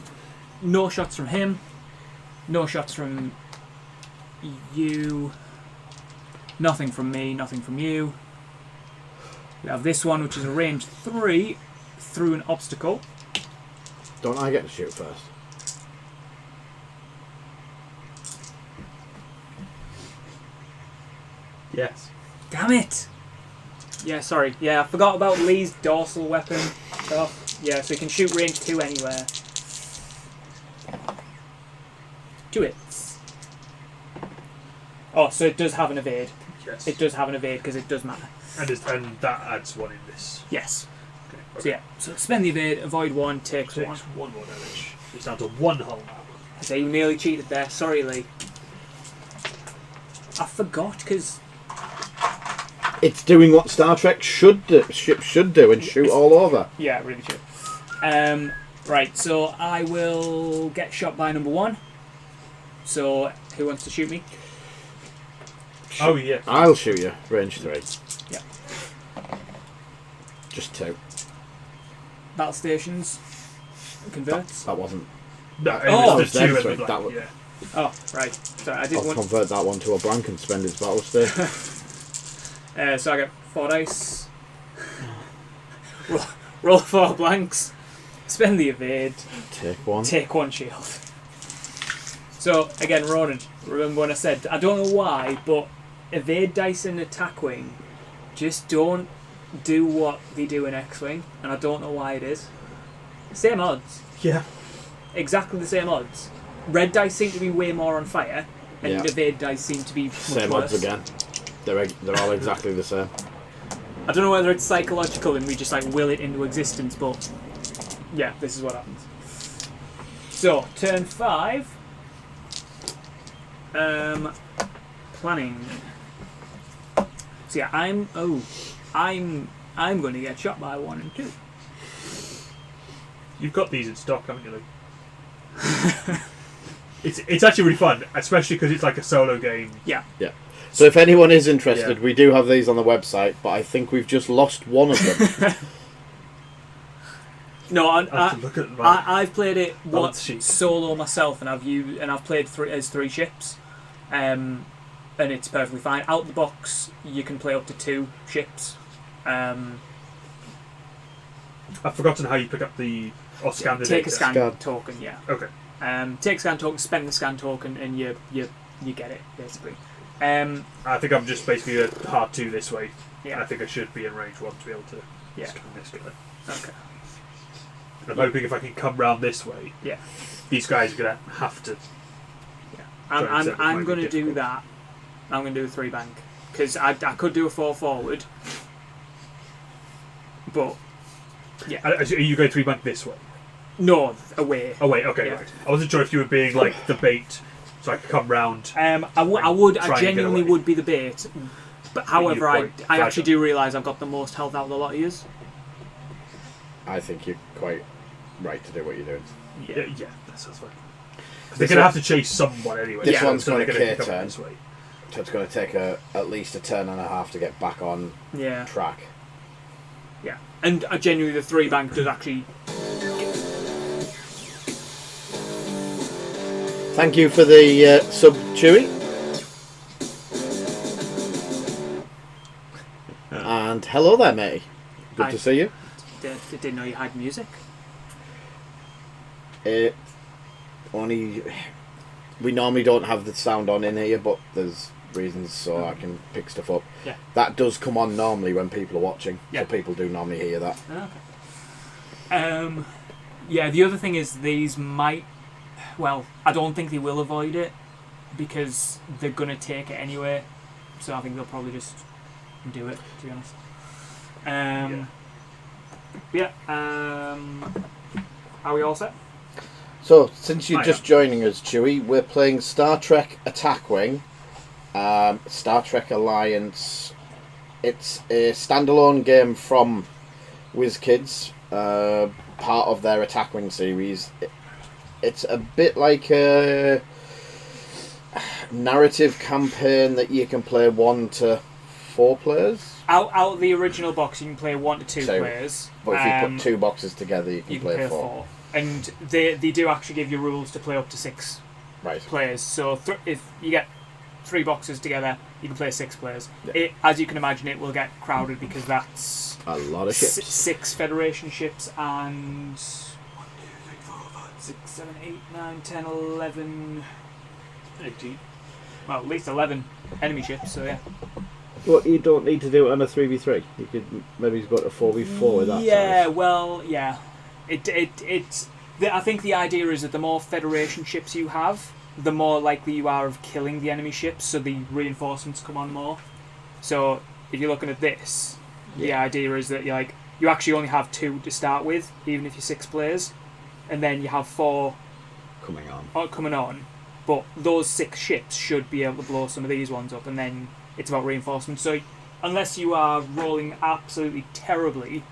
no shots from him, no shots from you, nothing from me, nothing from you. We have this one, which is a range 3 through an obstacle. Don't I get to shoot first? Yes. Damn it! Yeah, sorry. Yeah, I forgot about Lee's dorsal weapon. Oh, yeah, so he can shoot range 2 anywhere. 2 hits. Oh, so it does have an evade. Yes. It does have an evade because it does matter. And that adds 1 in this. Yes. Okay. So yeah, so spend the evade, avoid 1, take 1. Takes 1 more damage. It's down to 1 hull now. So you nearly cheated there. Sorry, Lee. I forgot because It's doing what Star Trek ships should do and shoot all over. yeah, really true. Right, so I will get shot by number 1. So who wants to shoot me? Oh, yeah. I'll shoot you. Range 3. Yeah. Just 2. Battle stations. Converts. That wasn't. No, it Oh, was the that 2 was and the that black. was- Yeah. Oh, right. Sorry, I I'll didn't want. convert that one to a blank and spend his battle station. So I get 4 dice. roll 4 blanks. Spend the evade. Take 1. Take 1 shield. So again, Ronan, remember when I said I don't know why, but evade dice in attack wing just don't do what they do in X-wing, and I don't know why it is. Same odds, Yeah. exactly the same odds. Red dice seem to be way more on fire, and Yeah. evade dice seem to be much Same worse. odds again. They're all exactly the same. I don't know whether it's psychological and we just like will it into existence, but yeah, this is what happens. So turn 5. Planning. So yeah, I'm going to get shot by 1 and 2. You've got these in stock, haven't you, Luke? It's actually really fun, especially because it's like a solo game. Yeah. Yeah. So if anyone is interested, Yeah. we do have these on the website, but I think we've just lost one of them. No, I have to look at my I've played it balance sheet. solo myself, and I've played as 3 ships, and it's perfectly fine. Out the box, you can play up to 2 ships. I've forgotten how you pick up the or scan the Take data. a scan Scan. token, yeah. Okay. Take a scan token, spend the scan token, and you get it basically. I think I'm just basically a hard 2 this way. And I Yeah. think I should be in range 1 to be able to Yeah. scan this guy. Okay. And I'm hoping if I can come round this way, Yeah. these guys are going to have to. I'm Sorry, so it might be going to do difficult. that. I'm going to do a 3 bank because I could do a 4 forward, but Are you going 3 bank this way? no, away. Oh, wait, okay, Yeah. right. I wasn't sure if you were being like the bait so I could come round. I Try and genuinely get away. would be the bait, but however, you're I quite actually fragile. do realise I've got the most health out of the lot of yous. I think you're quite right to do what you're doing. Yeah, that sounds fine. They're going to have to chase someone anyway. This Yeah. one's so going they're to gonna K come turn, this way. so it's going to take at least a turn and a half to get back on Yeah, track. yeah, and genuinely the 3 bank does actually. Thank you for the sub, Chewy. And hello there, matey. Good Hi. to see you. Didn't know you had music. Only we normally don't have the sound on in here, but there's reasons so I can pick stuff up. Yeah. That does come on normally when people are watching, Yeah. so people do normally hear that. Okay. Yeah, the other thing is these might. Well, I don't think they will avoid it because they're gonna take it anyway. So I think they'll probably just do it. To be honest. Are we all set? So, since you're I just joining us, Chewy, we're playing Star Trek Attack Wing, Star Trek Alliance. It's a standalone game from WizKids, part of their Attack Wing series. It's a bit like a narrative campaign that you can play 1 to 4 players. Out of the original box, you can play 1 to 2 So, players. But if you put 2 boxes together, you can you can play play 4. And they do actually give you rules to play up to 6 Right. players. So if you get 3 boxes together, you can play 6 players. Yeah. As you can imagine, it will get crowded because that's A lot of ships. 6 Federation ships and 6, 7, 8, 9, 10, 11, 18. well, at least 11 enemy ships. So yeah. Well, you don't need to do it on a 3v3. You could maybe go to 4v4 with that. Yeah, size. well, yeah. I think the idea is that the more Federation ships you have, the more likely you are of killing the enemy ships, so the reinforcements come on more. So if you're looking at this, the Yeah. idea is that you're like you actually only have 2 to start with, even if you're 6 players, and then you have 4 coming on. But those 6 ships should be able to blow some of these ones up, and then it's about reinforcement. So unless you are rolling absolutely terribly,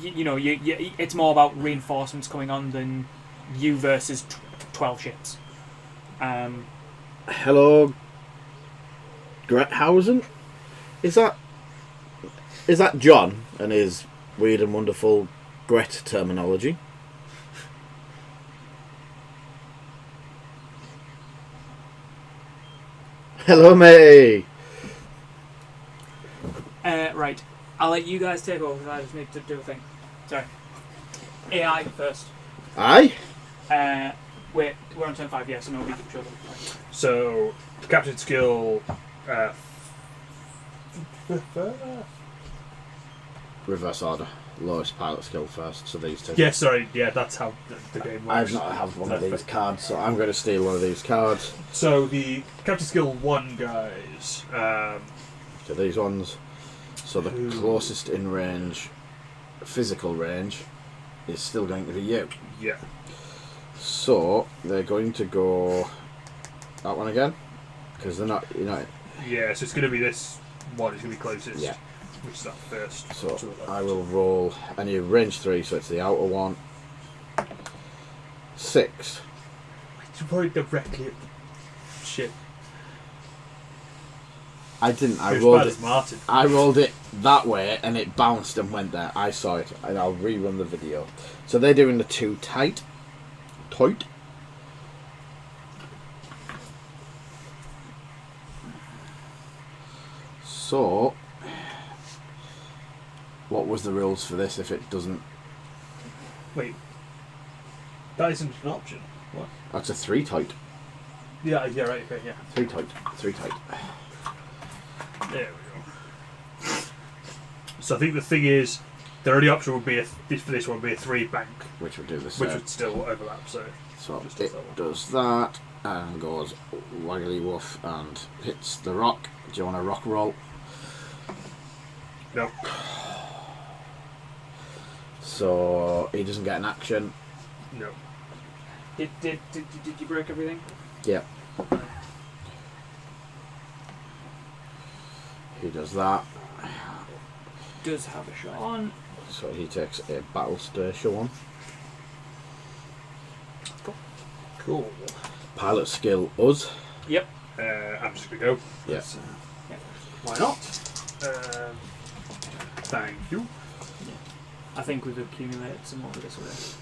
it's more about reinforcements coming on than you versus 12 ships. Hello, Grethausen? Is that John and his weird and wonderful Gret terminology? Hello, mate. Right. I'll let you guys take over because I just need to do a thing. Sorry. AI first. Aye? We're on turn 5, yeah, so nobody can show them. So, the captain skill. Reverse order. Lowest pilot skill first, so these 2. Yeah, sorry, yeah, that's how the game works. I've not had one of these cards, so I'm going to steal one of these cards. So, the captain skill 1 guys. So these ones. So the closest in range, physical range, is still going to be you. Yeah. So they're going to go that one again, because they're not. Yeah, so it's going to be this one. It's going to be closest. Yeah. Which is that first. So I will roll any range 3, so it's the outer one. 6. It's right directly at the ship. I didn't. I It's rolled bad it. as Martin. I rolled it that way, and it bounced and went there. I saw it, and I'll rerun the video. So they're doing the 2 tight. So, what was the rules for this if it doesn't? Wait. That isn't an option. What? That's a 3 tight. Yeah, right, okay, yeah. 3 tight. 3 tight. There we go. So I think the thing is, the only option would be for this one would be a 3 bank, Which would do the which same. would still overlap. So just it does that and goes waggly woof and hits the rock. Do you want a rock roll? no. So he doesn't get an action. No. Did you break everything? Yeah. He does that. Does have a shot on. So he takes a battle station one. Cool. Pilot skill us. Yep. I'm just gonna go. Yeah. Yeah. Why not? Thank you. I think we've accumulated some more of this already.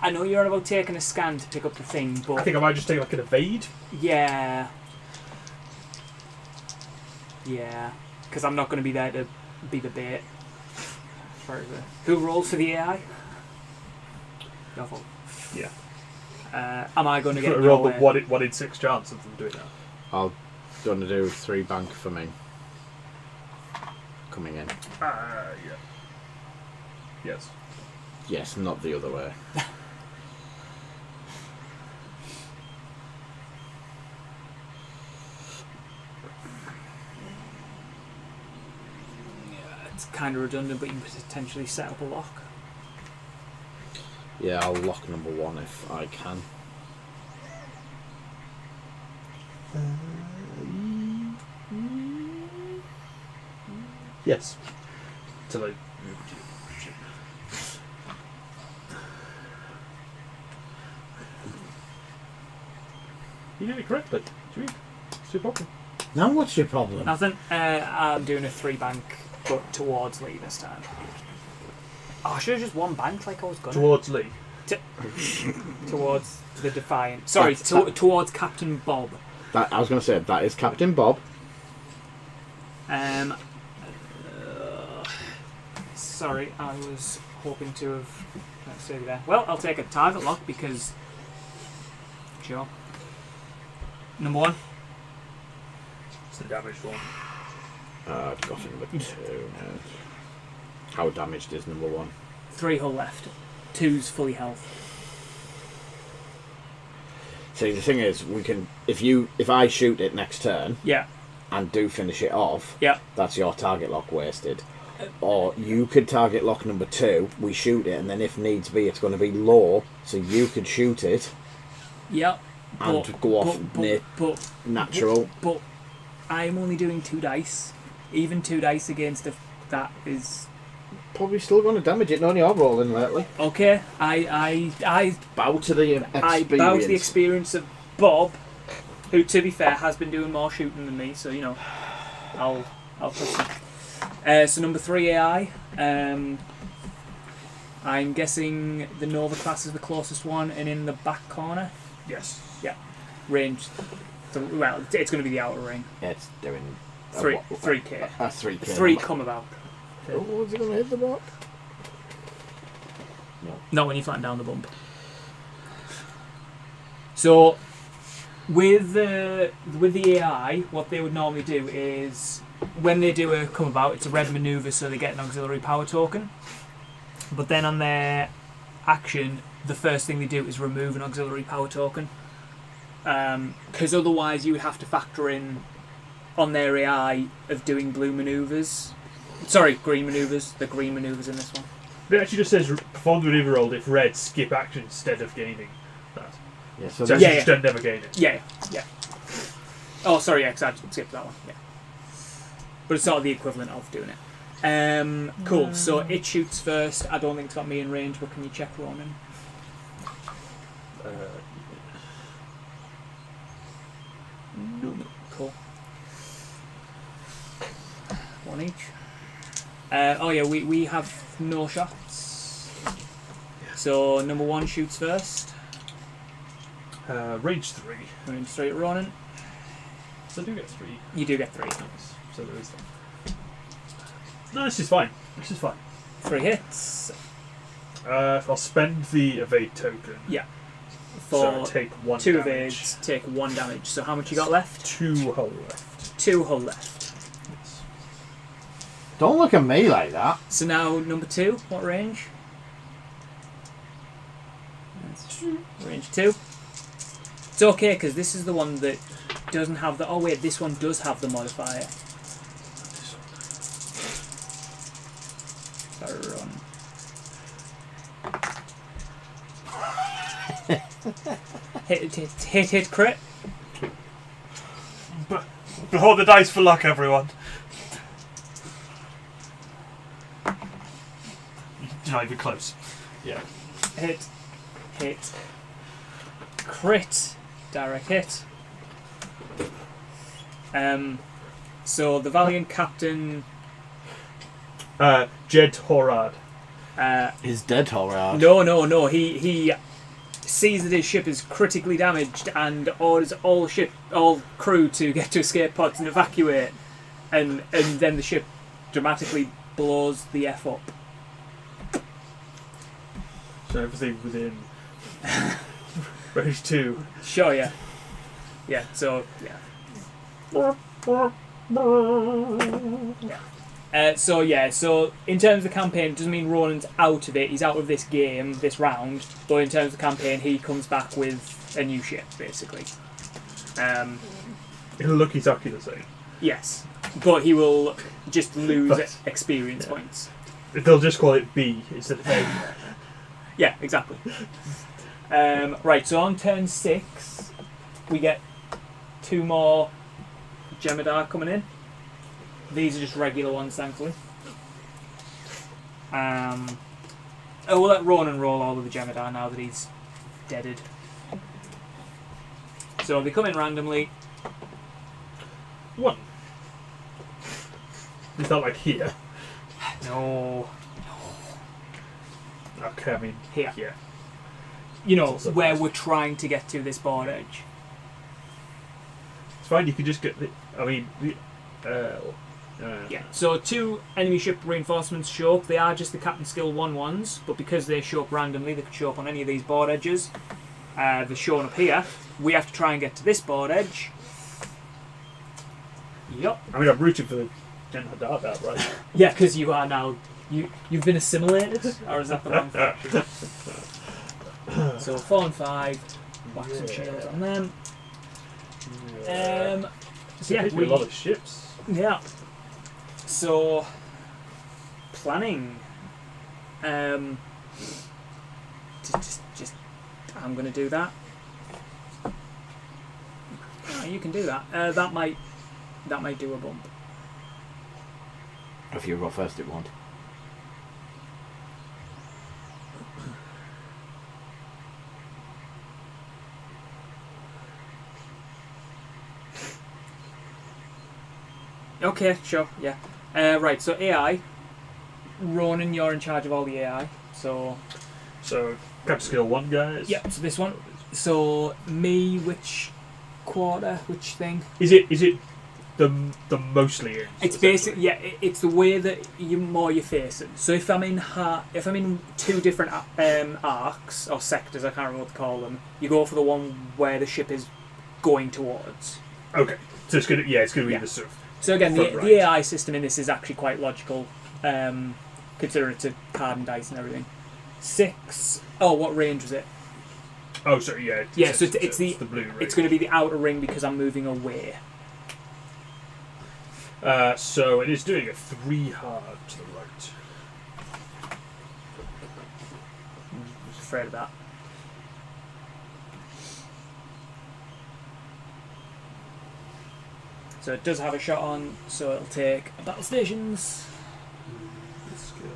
I know you're about taking a scan to pick up the thing, but I think I might just take like an evade. yeah, because I'm not going to be there to be the bait. Who rolled for the AI? Your fault. Yeah. Am I going to get roll the nowhere? 1 in 6 chance of them doing that. I'll going to do 3 bank for me. Coming in. Yeah. Yes. Yes, not the other way. It's kind of redundant, but you can potentially set up a lock. Yeah, I'll lock number 1 if I can. Yes. Till I You did it correctly. Sweet. Super problem. Now what's your problem? Nothing. I'm doing a 3 bank, but towards Lee this time. Oh, I should have just 1 bank like I was going Towards Lee. towards the Defiant. Sorry, towards Captain Bob. I was going to say, that is Captain Bob. Sorry, I was hoping to have... Let's see there. Well, I'll take a target lock because... Sure. Number 1. It's the damaged one. I've got number 2 now. How damaged is number 1? 3 hull left. 2's fully health. See, the thing is, we can if I shoot it next turn Yeah. and do finish it off, Yeah. that's your target lock wasted. Or you could target lock number 2, we shoot it, and then if needs be, it's going to be low, so you could shoot it Yeah. and go off natural. But I'm only doing 2 dice. Even 2 dice against that is Probably still going to damage it, none you're rolling lately. okay. I Bow to the experience. I bow to the experience of Bob, who, to be fair, has been doing more shooting than me. So you know, I'll trust him. So number 3 AI. I'm guessing the Nova class is the closest one, and in the back corner. Yes. Yeah. Range. Well, it's going to be the outer ring. Yeah, it's doing 3k. 3k. 3 come about. Oh, was it going to hit the rock? No. Not when you flatten down the bump. So, with the AI, what they would normally do is, when they do a come about, it's a red manoeuvre, so they get an auxiliary power token. But then on their action, the first thing they do is remove an auxiliary power token. Because otherwise you would have to factor in on their AI of doing blue manoeuvres. Sorry, green manoeuvres. The green manoeuvres in this one. It actually just says perform the maneuver roll if red skip action instead of gaining that. Yeah, So so actually just don't never gain it. Yeah. Oh, sorry, yeah, 'cause I skipped that one. Yeah. But it's sort of the equivalent of doing it. Cool. So it shoots first. I don't think it's got me in range, but can you check Ronan? Cool. 1 each. Oh yeah, we have no shots. So number 1 shoots first. Range 3. Range 3 at Ronan. So I do get 3. You do get 3. Nice. So there is that. No, this is fine. This is fine. 3 hits. I'll spend the evade token. Yeah. So For take 1 2 damage. evades, take 1 damage. So how much you got left? 2 hull left. 2 hull left. Yes. don't look at me like that. So now number 2, what range? Range 2. It's okay because this is the one that doesn't have the. Oh wait, this one does have the modifier. Hit, crit. Behold the dice for luck, everyone. You're not even close. Yeah. Hit, crit, direct hit. So the Valiant Captain. Jed Horad. He's dead, Horror. No. He sees that his ship is critically damaged and orders all crew to get to escape pods and evacuate, and then the ship dramatically blows the F up. So everything within range 2. Sure, yeah. Yeah, so, yeah. So in terms of the campaign, it doesn't mean Ronan's out of it. He's out of this game, this round. But in terms of the campaign, he comes back with a new ship, basically. He'll look exactly the same. Yes, but he will just lose experience points. They'll just call it B instead of A. Yeah, exactly. Right, so on turn 6, we get 2 more Jem'Hadar coming in. These are just regular ones, thankfully. We'll let Ronan roll all of the Jem'Hadar now that he's deaded. So they come in randomly. 1. Is that like here? No. Okay, I mean Here. Yeah. You know, It's also where nice. we're trying to get to this board edge. It's fine. You could just get the. I mean, Yeah. So 2 enemy ship reinforcements show up. They are just the Captain Skill 1/1s, but because they show up randomly, they could show up on any of these board edges. They're shown up here. We have to try and get to this board edge. Yup. I mean, I'm rooting for the Jem'Hadar now, right? Yeah, because you are now. You've been assimilated, or is that the wrong faction? So 4 and 5. whack some shields on them. So Yeah, a lot of ships. Yeah. So planning. Just I'm gonna do that. Oh, you can do that. That might do a bump. If you go first, it won't. Okay, sure, yeah. Right, so AI. Ronan, you're in charge of all the AI. So Capture skill 1 guys. yeah, so this one. So me, which quarter, which thing? Is it the mostly in? It's basically it's the way that you're facing. So if I'm in two different arcs or sectors, I can't remember what to call them. You go for the one where the ship is going towards. Okay, so it's gonna be the sort of. So again, front the right. AI system in this is actually quite logical, considering it's a card and dice and everything. 6. Oh, what range was it? Oh, sorry, yeah. So it's the blue ring. It's going to be the outer ring because I'm moving away. So it is doing a 3 hard to the right. I was afraid of that. So it does have a shot on, so it'll take battle stations. Let's go.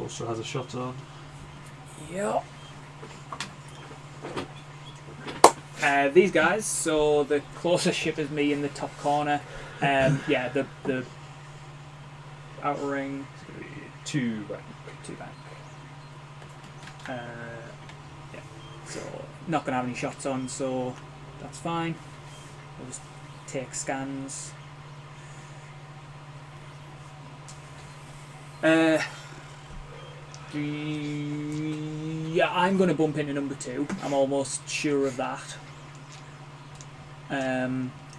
Also has a shot on. Yep. These guys, so the closest ship is me in the top corner. Yeah, the outer ring. It's going to be 2 back. 2 back. Yeah. So not going to have any shots on, so that's fine. We'll just take scans. Yeah, I'm going to bump into number 2. I'm almost sure of that.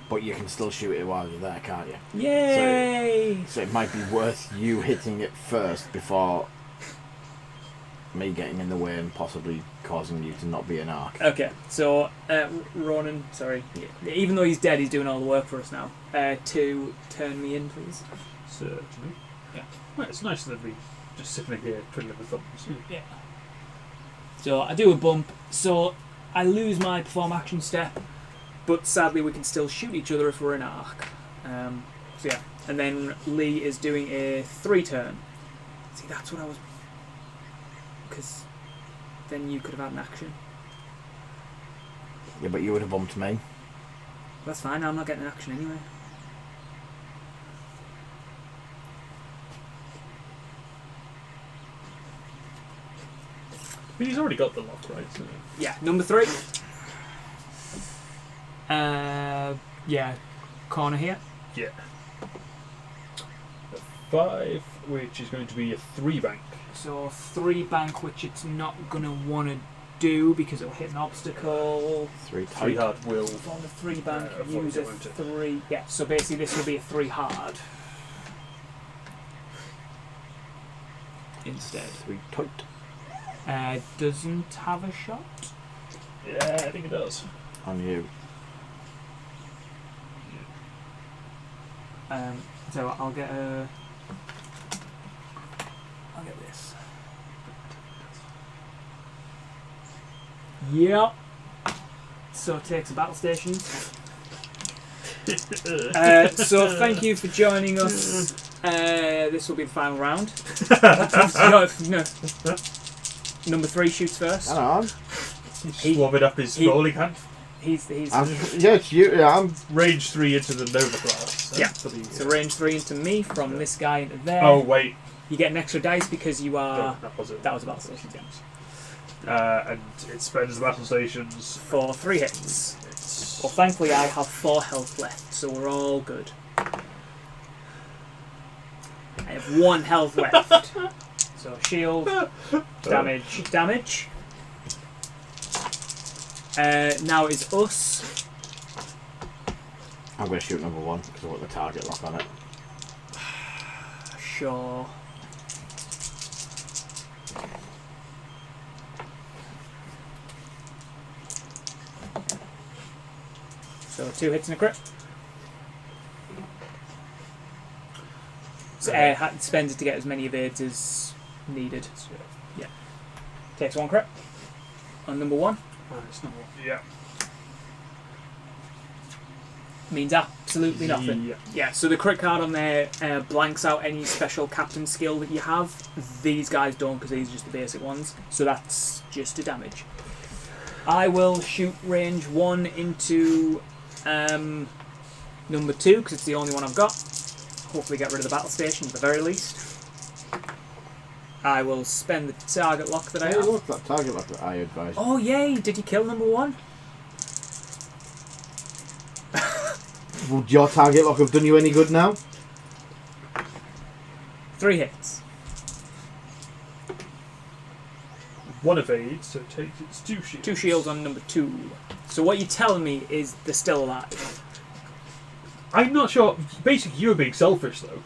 But you can still shoot it while you're there, can't you? Yay! So it might be worth you hitting it first before me getting in the way and possibly causing you to not be an arc. Okay, so Ronan, sorry, even though he's dead, he's doing all the work for us now. To turn me in, please. Certainly. Yeah. Well, it's nice that we just sitting here twiddling the thumbs. Yeah. So I do a bump, so I lose my perform action step, but sadly we can still shoot each other if we're in arc. So yeah, and then Lee is doing a 3 turn. See, that's what I was... Because then you could have had an action. Yeah, but you would have bumped me. That's fine, I'm not getting an action anyway. I mean, he's already got the lock, right? So. Yeah, number 3. Yeah, corner here. Yeah. A 5, which is going to be a 3 bank. So 3 bank, which it's not going to want to do because it'll hit an obstacle. 3 3 hard will. On the 3 bank, avoid use it, a won't it? 3. Yeah, so basically this will be a 3 hard. Instead. 3 tight. Doesn't have a shot. Yeah, I think it does. On you. So I'll get this. Yep. So it takes a battle stations. So thank you for joining us. This will be the final round. No. Number 3 shoots first. Hang on. Swabbing up his rolling hand. He's Yeah, it's you. Yeah, I'm. Range 3 into the Nova class. Yeah. For the, So range 3 into me, from this guy into there. Oh, wait. You get an extra dice because you are... No, that was it. That was a battle station, yeah. And it spends the battle stations. For 3 hits. Well, thankfully I have 4 health left, so we're all good. I have 1 health left. So shield, damage. Now it's us. I'm going to shoot number 1 because I want the target lock on it. Sure. So 2 hits and a crit. So spends it to get as many evades as needed. Yeah. Takes 1 crit on number 1. Yeah. Means absolutely nothing. Yeah, so the crit card on there blanks out any special captain skill that you have. These guys don't, because these are just the basic ones. So that's just a damage. I will shoot range 1 into number 2, because it's the only one I've got. Hopefully get rid of the battle station at the very least. I will spend the target lock that I have. Look, that target lock that I advised. Oh yay, did you kill number 1? Would your target lock have done you any good now? 3 hits. 1 evade, so it takes its 2 shields. 2 shields on number 2. So what you're telling me is they're still alive. I'm not sure. Basically, you were being selfish, though.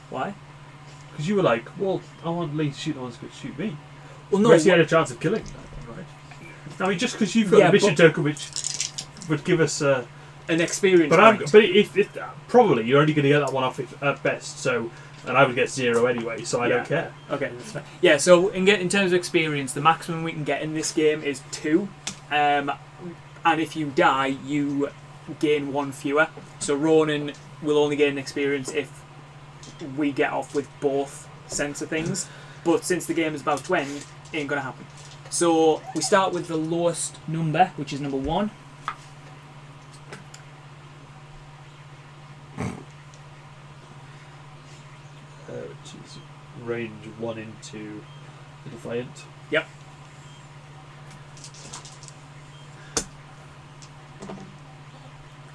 Why? Because you were like, well, I want Lee to shoot the ones that shoot me. Well, no. Whereas he had a chance of killing me, right? I mean, just because you've got a mission token which would give us an experience point. But if probably you're only going to get that one off at best, so... And I would get 0 anyway, so I don't care. Okay, that's fine. Yeah, so in terms of experience, the maximum we can get in this game is 2. And if you die, you gain 1 fewer. So Ronan will only gain experience if we get off with both sensor things. But since the game is about to end, it ain't going to happen. So we start with the lowest number, which is number 1. Which is range 1 into the Defiant. Yep.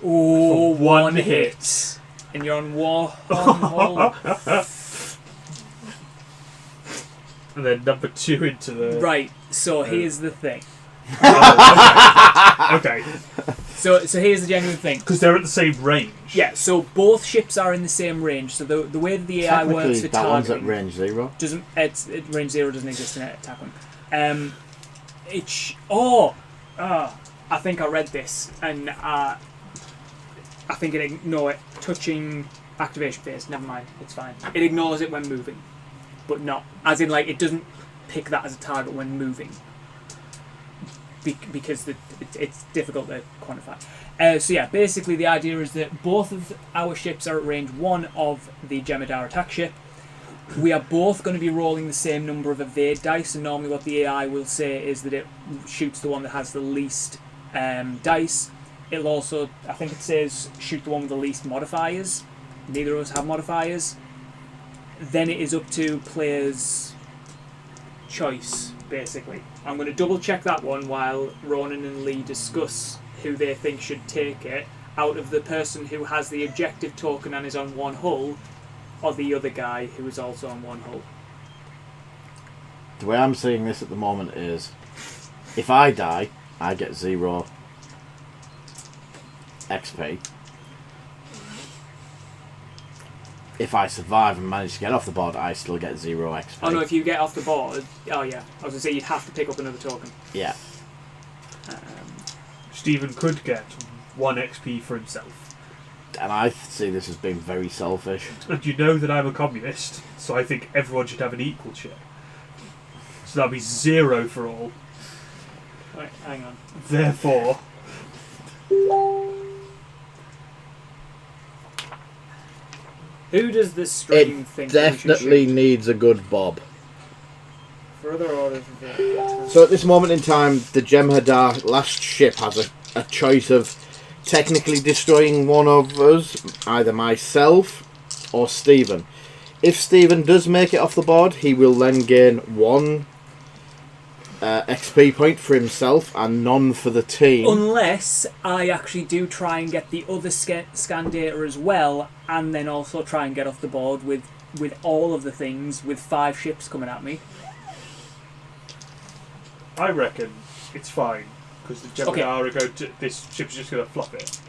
Oh, 1 hit. And you're on war. And then number 2 into the... Right, so here's the thing. Okay. So here's the genuine thing. Because they're at the same range. Yeah, so both ships are in the same range. So the way that the AI works for that one's targeting... at range 0. Range 0 doesn't exist in Attack One. I think I read this, and I think it ignores it. Touching activation phase, never mind, it's fine. It ignores it when moving, but not. As in, like, it doesn't pick that as a target when moving. Because it's difficult to quantify. So yeah, basically the idea is that both of our ships are at range 1 of the Jemadar attack ship. We are both going to be rolling the same number of evade dice, and normally what the AI will say is that it shoots the one that has the least dice. It'll also, I think it says, shoot the one with the least modifiers. Neither of us have modifiers. Then it is up to players' choice, basically. I'm going to double check that one while Ronan and Lee discuss who they think should take it out of the person who has the objective token and is on 1 hull, or the other guy who is also on 1 hull. The way I'm seeing this at the moment is, if I die, I get 0 XP. If I survive and manage to get off the board, I still get 0 XP. Oh no, if you get off the board, oh yeah, I was going to say you'd have to pick up another token. Yeah. Stephen could get 1 XP for himself. And I see this as being very selfish. And you know that I'm a communist, so I think everyone should have an equal share. So that'll be 0 for all. Right, hang on. Therefore... Who does this stream think Definitely needs a good bob. Further orders of the... So at this moment in time, the Jem'Hadar last ship has a choice of technically destroying one of us, either myself or Stephen. If Stephen does make it off the board, he will then gain 1 XP point for himself and none for the team. Unless I actually do try and get the other scan data as well, and then also try and get off the board with all of the things, with 5 ships coming at me. I reckon it's fine, because the Gemini this ship's just going to flop it.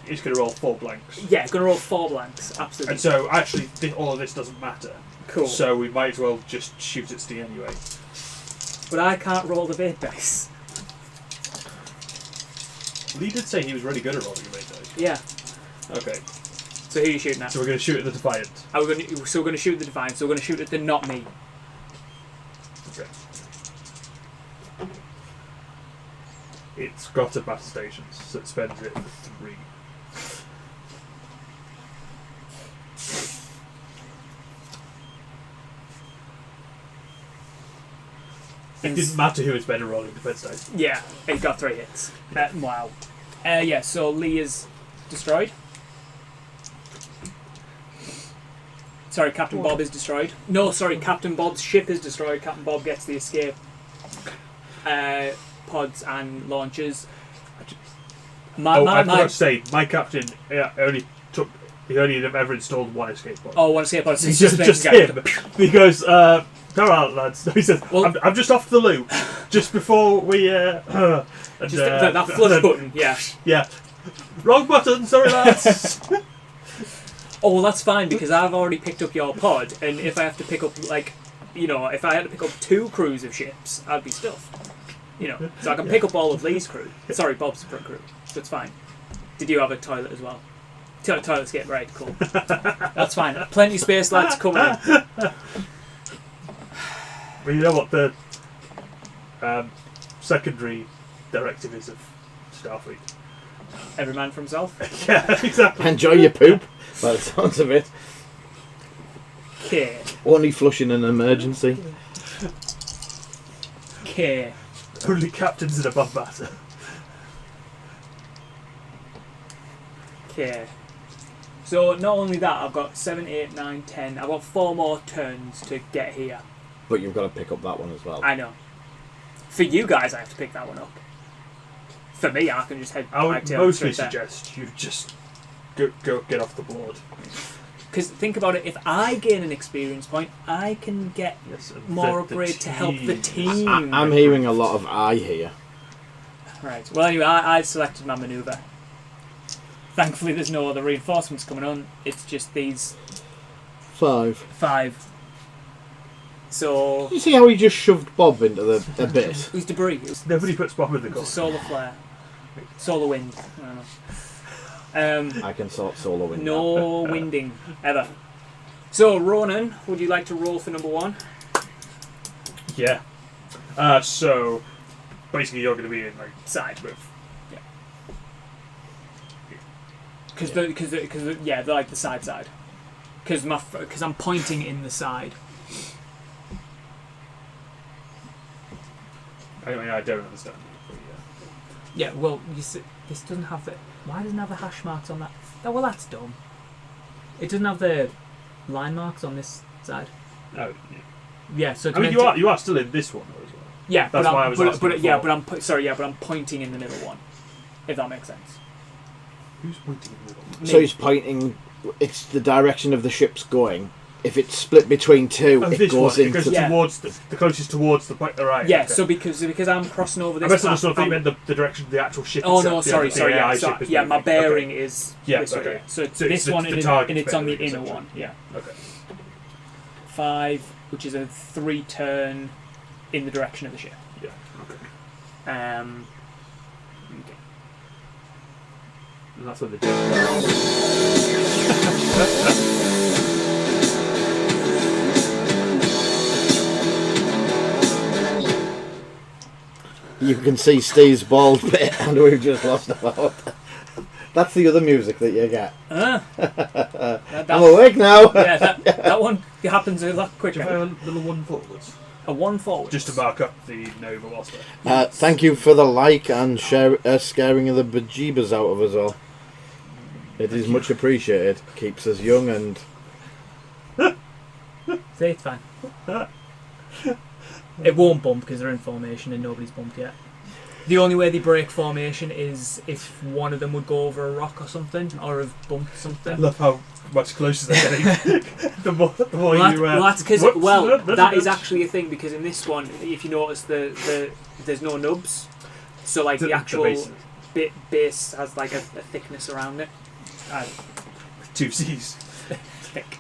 It's going to roll 4 blanks. Yeah, it's going to roll 4 blanks, absolutely. And so, actually, all of this doesn't matter. Cool. So we might as well just shoot at Steve anyway. But I can't roll the bait dice. Lee did say he was really good at rolling a main dice. Yeah. Okay. So who are you shooting at? So we're going to shoot at the Defiant. So we're going to shoot at the Defiant. So we're going to shoot at the not me. Okay. It's got a battle stations, so it spends it for 3. It didn't matter who was better rolling defense dice. Yeah, it got 3 hits. Wow. Yeah, so Lee is destroyed. Sorry, Captain Bob is destroyed. No, sorry, Captain Bob's ship is destroyed. Captain Bob gets the escape pods and launches. I forgot to say, my captain only ever installed 1 escape pod. Oh, 1 escape pod. So It's just him. Because, come on, lads. He says, well, I'm just off to the loo. Just before we... that flush button, yeah. Yeah. Wrong button, sorry lads. Oh, well, that's fine, because I've already picked up your pod, and if I have to pick up, if I had to pick up 2 crews of ships, I'd be stuffed. So I can pick up all of Lee's crew. Sorry, Bob's crew. So it's fine. Did you have a toilet as well? Toilet escape, right, cool. That's fine. Plenty of space, lads, coming in. Well, you know what the secondary directive is of Starfleet? Every man for himself. Yeah, exactly. Enjoy your poop, by the sounds of it. Okay. Only flush in an emergency. Okay. Only captains in above matter. Okay. So not only that, I've got 7, 8, 9, 10. I've got 4 more turns to get here. But you've got to pick up that one as well. I know. For you guys, I have to pick that one up. For me, I can just head. I would mostly suggest you just go get off the board. Because think about it, if I gain an experience point, I can get more upgrade to help the team. I'm hearing a lot of I here. Right. Well, anyway, I've selected my manoeuvre. Thankfully, there's no other reinforcements coming on. It's just these 5. So... Did you see how he just shoved Bob into the abyss? It was debris. Nobody puts Bob in the car. Solar flare. Solar wind. I don't know. I can sort solar wind. No winding, ever. So, Ronan, would you like to roll for number 1? Yeah. So, basically you're going to be in, Side. with... Yeah. Because they're like the side. Because I'm pointing in the side. I mean, I don't understand. Yeah, well, you see, this doesn't have the... Why doesn't it have the hash marks on that? Oh, well, that's dumb. It doesn't have the line marks on this side. Oh, yeah. So I mean, you are still in this one though as well. Yeah, that's why I was asking before. but I'm pointing in the middle one. If that makes sense. Who's pointing in the middle? So he's pointing. It's the direction of the ship's going. If it's split between 2, it goes into... towards the closest towards the point. Right. Yeah. Okay. So because I'm crossing over this. I must have thought you meant the direction of the actual ship. Oh itself. no, sorry. Yeah, So, my bearing is this way. Okay. So it's this one, and it's on the inner one. Yeah. Okay. 5, which is a 3 turn in the direction of the ship. Yeah. Okay. Okay. And that's what the You can see Steve's bald bit, and we've just lost about. That's the other music that you get. I'm awake now. Yeah, that one happens a lot quicker. a little 1 forwards. A 1 forward. Just to mark up the Nova whilst there. Thank you for the like and scaring the bejeebers out of us all. It is much appreciated. Keeps us young and... See, it's fine. It won't bump because they're in formation and nobody's bumped yet. The only way they break formation is if one of them would go over a rock or something, or have bumped something. I love how much closer they're getting. the more that's because that is actually a thing, because in this one, if you notice, there's no nubs, so like the actual base has like a thickness around it. 2 C's. Thick.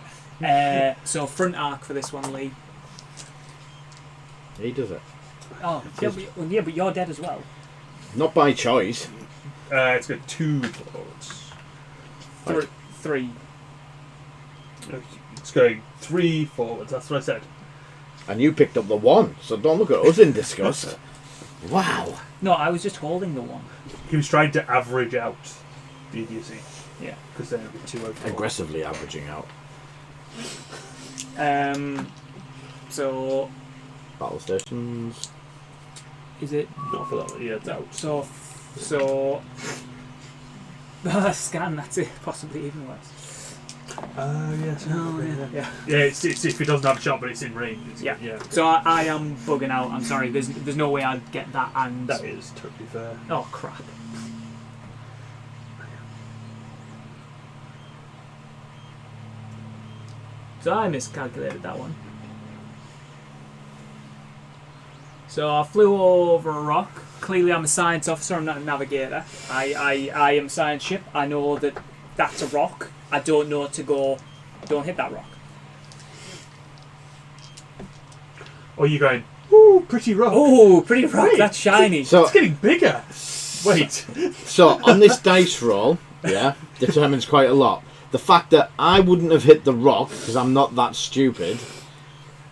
So front arc for this one, Lee. He does it. Oh, yeah, but you're dead as well. Not by choice. It's got 2 forwards. Three. It's going 3 forwards. That's what I said. And you picked up the 1, so don't look at us in disgust. Wow. No, I was just holding the 1. He was trying to average out the idiocy. Yeah. Because then it would be 2 over. Aggressively averaging out. So Battle stations. is it? Not for that one. Yeah, it's out. So scan. That's it. Possibly even worse. Yes. Yeah. Yeah, it's if it doesn't have a shot, but it's in range. Yeah. Yeah. So I am bugging out. I'm sorry. There's no way I'd get that. And That is totally fair. oh crap. So I miscalculated that one. So I flew over a rock. Clearly I'm a science officer, I'm not a navigator. I am a science ship. I know that that's a rock. I don't know to go, don't hit that rock. Or you're going, ooh, pretty rock. Oh, pretty rock, Wait. that's shiny. So, It's getting bigger. Wait. so on this dice roll, yeah, determines quite a lot. The fact that I wouldn't have hit the rock, because I'm not that stupid,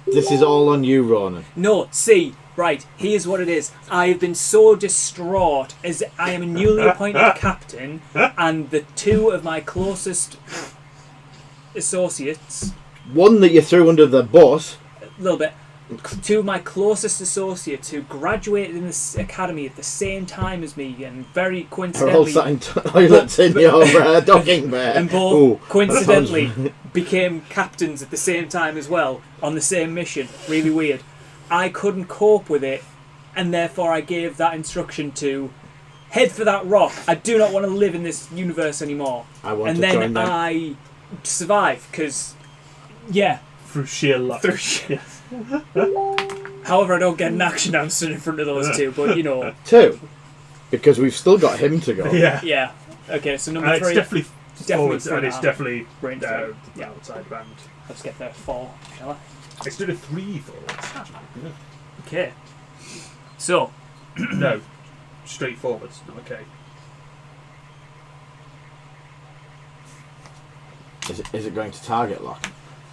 this is all on you, Ronan. No, see, right, here's what it is. I have been so distraught as I am a newly appointed captain, and the 2 of my closest associates, One that you threw under the bus. a little bit, 2 of my closest associates who graduated in this academy at the same time as me, and very Are all coincidentally, sat in toilets in your docking bay. and both Ooh, coincidentally became captains at the same time as well on the same mission. Really weird. I couldn't cope with it, and therefore I gave that instruction to head for that rock. I do not want to live in this universe anymore. I want And to join then them. I survived because, yeah, Through sheer luck. through shit. However, I don't get an action answer in front of those 2, but you know, 2. Because we've still got him to go. Yeah. yeah. Okay, so number And 3. it's definitely forwards, front and it's arm. definitely Range uh, three. Yeah. outside band. Let's get there 4, shall I? It's doing a 3 forwards. Okay. So, No, straight forwards. Okay. Is it going to target lock?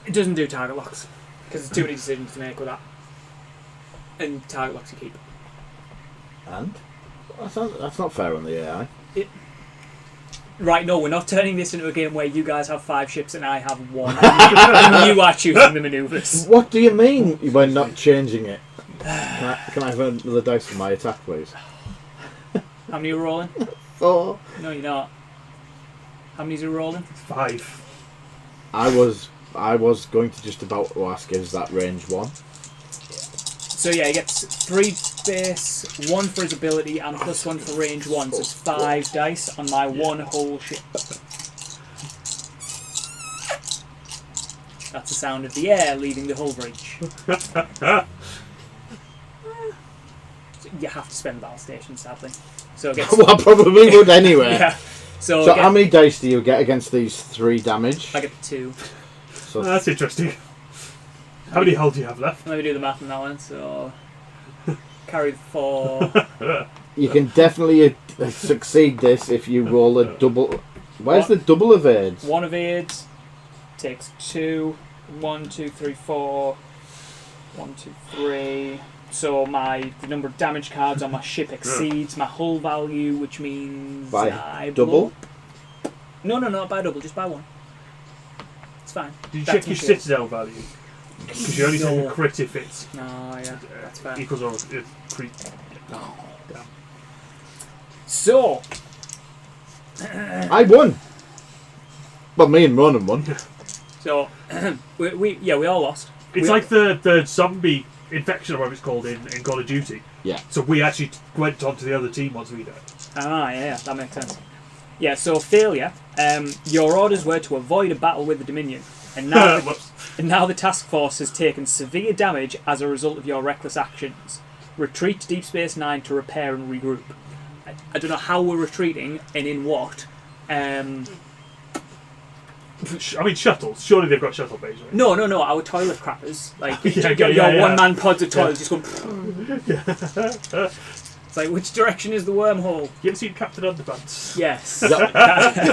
it doesn't do target locks because there's too many decisions to make with that. And target locks you keep. And? That's not fair on the AI. Right, no, we're not turning this into a game where you guys have 5 ships and I have 1. And you are choosing the manoeuvres. What do you mean we're not changing it? Can I have another dice for my attack, please? How many are you rolling? 4. No, you're not. How many's you rolling? 5. I was going to just about ask, is that range 1? So yeah, he gets 3 base, 1 for his ability, and +1 for range 1. So it's 5 dice on my 1 whole ship. That's the sound of the air leaving the hull breach. You have to spend the battle station, sadly. So it gets Well, I probably would anyway. yeah. So, So how many dice do you get against these 3 damage? I get 2. So That's interesting. How many hull do you have left? Let me do the math on that one. So carried 4. you can definitely succeed this if you roll a double. Where's the double evades? 1 evades takes 2. 1, 2, 3, 4. 1, 2, 3. So the number of damage cards on my ship exceeds my hull value, which means By I double? blow. No, not by double, just by 1. It's fine. Did you That's check your my ship. citadel value? Because you only take No. a crit if it's No, yeah, that's fair. equals or crit. Oh. Damn. So, I won. Well, me and Ronan won. so we all lost. It's We- like the zombie infection or whatever it's called in Call of Duty. Yeah. So we actually went on to the other team once we died. Yeah, that makes sense. Yeah, so failure. Your orders were to avoid a battle with the Dominion, and now Whoops. and now the task force has taken severe damage as a result of your reckless actions. Retreat to Deep Space Nine to repair and regroup. I don't know how we're retreating and in what. I mean, shuttles. Surely they've got shuttle bays, right? No, our toilet crappers. Like Yeah, your yeah. one-man pods of toilets just going. It's like, which direction is the wormhole? You ever seen Captain Underpants? Yes.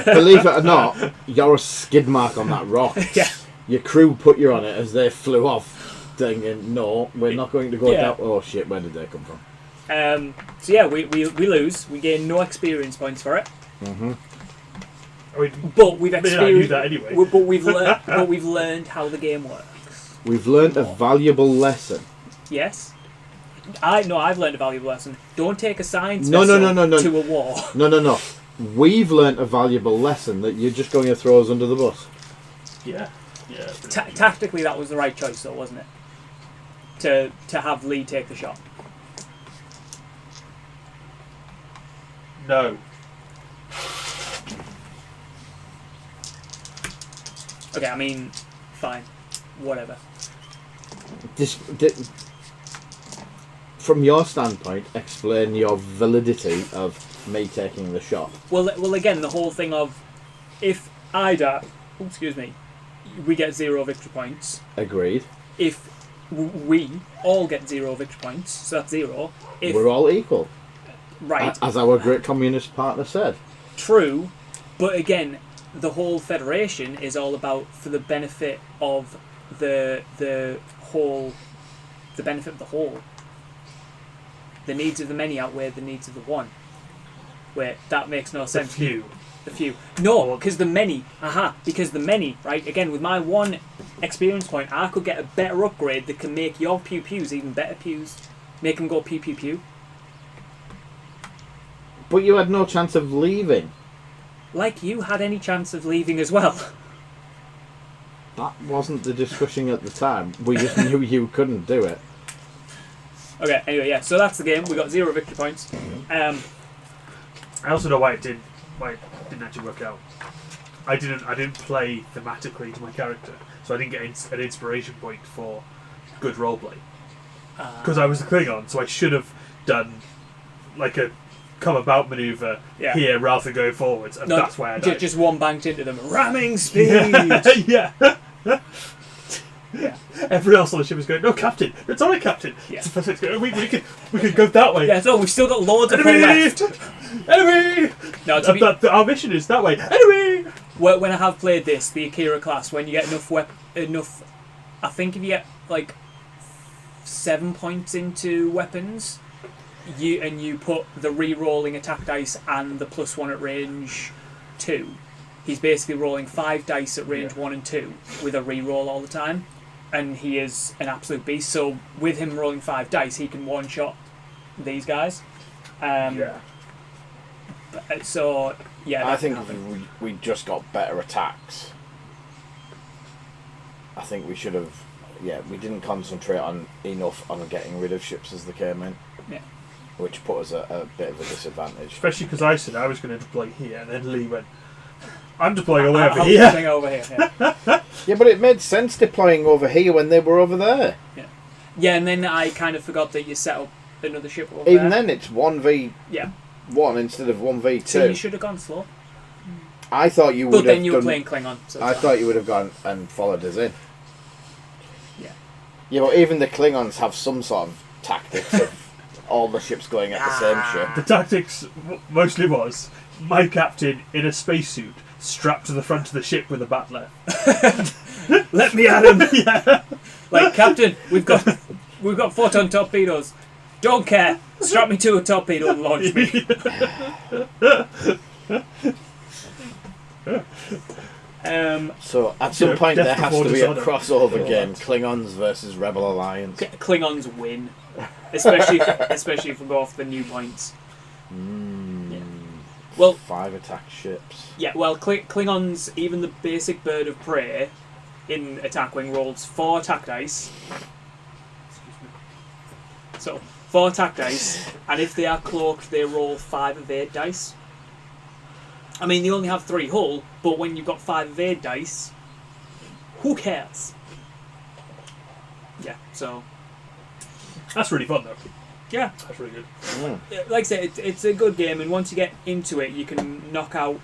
Believe it or not, you're a skid mark on that rock. Yeah. Your crew put you on it as they flew off, thinking, no, we're not going to go Yeah. down. Oh shit, where did they come from? So yeah, we lose. We gain no experience points for it. Mm-hmm. I mean, But we've I knew experienced. that anyway. But we've learned how the game works. We've learnt a valuable lesson. Yes. I've learned a valuable lesson. Don't take a science No. to a war. No. We've learnt a valuable lesson that you're just going to throw us under the bus. Yeah. Tactically, that was the right choice, though, wasn't it? To have Lee take the shot. No. Okay, I mean, fine, whatever. From your standpoint, explain your validity of me taking the shot. Well, again, the whole thing of if I die, we get 0 victory points. Agreed. If we all get 0 victory points, so that's 0. If We're all equal. right, As our great communist partner said. true, but again, the whole federation is all about for the benefit of the whole, the benefit of the whole. The needs of the many outweigh the needs of the one. Wait, that makes no sense. The few. No, because the many. Because the many, right? Again, with my 1 experience point, I could get a better upgrade that can make your pew-pews even better pews. Make them go pew-pew-pew. But you had no chance of leaving. Like you had any chance of leaving as well. That wasn't the discussion at the time. We just knew you couldn't do it. Okay, anyway, yeah, so that's the game. We got 0 victory points. I also know why it didn't actually work out. I didn't play thematically to my character, so I didn't get an inspiration point for good roleplay. Because I was the Klingon, so I should have done like a come about maneuver here rather than going forwards, and that's why I died. Just one banked into them. Ramming speed! Yeah. Yeah. Everyone else on the ship is going, no, Captain, it's on a Captain. Yeah. We could go that way. Yeah, so we've still got loads of Enemy! left. Enemy! No, Our mission is that way. Enemy! when I have played this, the Akira class, when you get enough, I think if you get like 7 points into weapons, you put the re-rolling attack dice and the +1 at range 2. He's basically rolling 5 dice at range 1 and 2 with a re-roll all the time, and he is an absolute beast. So with him rolling 5 dice, he can one-shot these guys. So yeah, I think we just got better attacks. I think we should have. Yeah, we didn't concentrate enough on getting rid of ships as they came in. Yeah. Which put us at a bit of a disadvantage. Especially because I said I was going to deploy here, and then Lee went, I'm deploying over I'm here. deploying over here. Yeah, but it made sense deploying over here when they were over there. Yeah, and then I kind of forgot that you set up another ship over Even there. then, it's 1v1 instead of 1v2. So you should have gone slow. I thought you would have. But then you were playing Klingon. So I thought you would have gone and followed us in. Yeah. Yeah, but even the Klingons have some sort of tactics of all the ships going at the same ship. The tactics mostly was my captain in a spacesuit strapped to the front of the ship with a bat left. Let me at him. Yeah. Like, Captain, we've got photon torpedoes. Don't care. Strap me to a torpedo and launch me. So at some point there has to be a Dishonor. crossover game: Klingons versus Rebel Alliance. Klingons win, especially if we go off the new points. Yeah. Well, 5 attack ships. Yeah, well, Klingons, even the basic bird of prey in Attack Wing rolls 4 attack dice. So 4 attack dice, and if they are cloaked, they roll 5 evade dice. I mean, they only have 3 hull, but when you've got 5 evade dice, who cares? Yeah, so That's really fun, though. yeah, That's really good. like I say, it's a good game, and once you get into it, you can knock out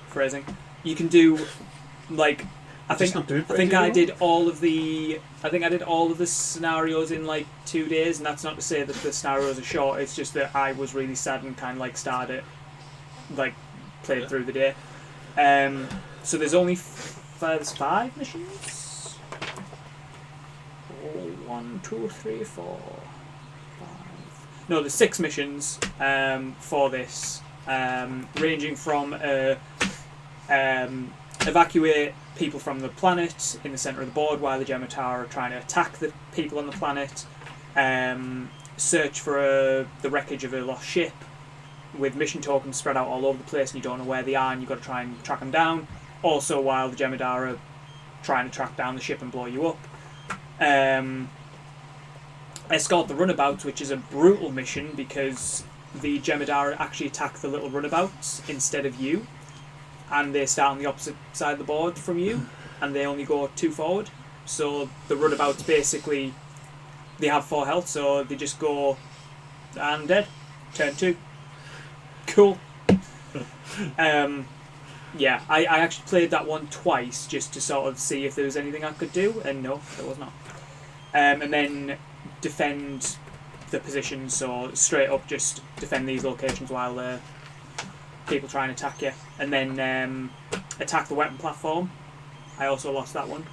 phrasing. You can do like I think not doing I think I anymore? did all of the scenarios in like 2 days, and that's not to say that the scenarios are short. It's just that I was really sad and kind of like started, like played through the day. So there's only there's 5 missions. 1, 2, 3, 4, 5. No, there's 6 missions for this, ranging from evacuate people from the planet in the centre of the board while the Gemitar are trying to attack the people on the planet, search for the wreckage of a lost ship with mission tokens spread out all over the place and you don't know where they are and you've got to try and track them down, also while the Gemitar are trying to track down the ship and blow you up. Escort the runabouts, which is a brutal mission because the Gemitar actually attack the little runabouts instead of you, and they start on the opposite side of the board from you, and they only go 2 forward. So the runabouts basically, they have 4 health, so they just go, I'm dead, turn 2. Cool. Yeah, I actually played that one twice just to sort of see if there was anything I could do, and no, there was not. And then defend the position, so straight up just defend these locations while people try and attack you, and then attack the weapon platform. I also lost that one.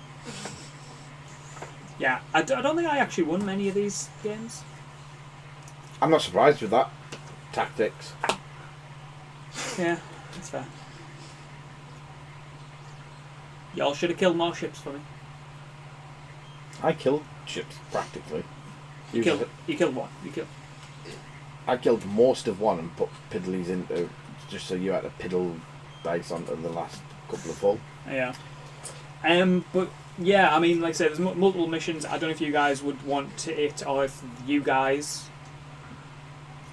Yeah, I don't think I actually won many of these games. I'm not surprised with that. Tactics. Yeah, that's fair. Y'all should have killed more ships for me. I killed ships, practically. You killed one. I killed most of one and put piddlies into, just so you had to piddle dice onto the last couple of full. Yeah. But yeah, I mean, like I said, there's multiple missions. I don't know if you guys would want it, or if you guys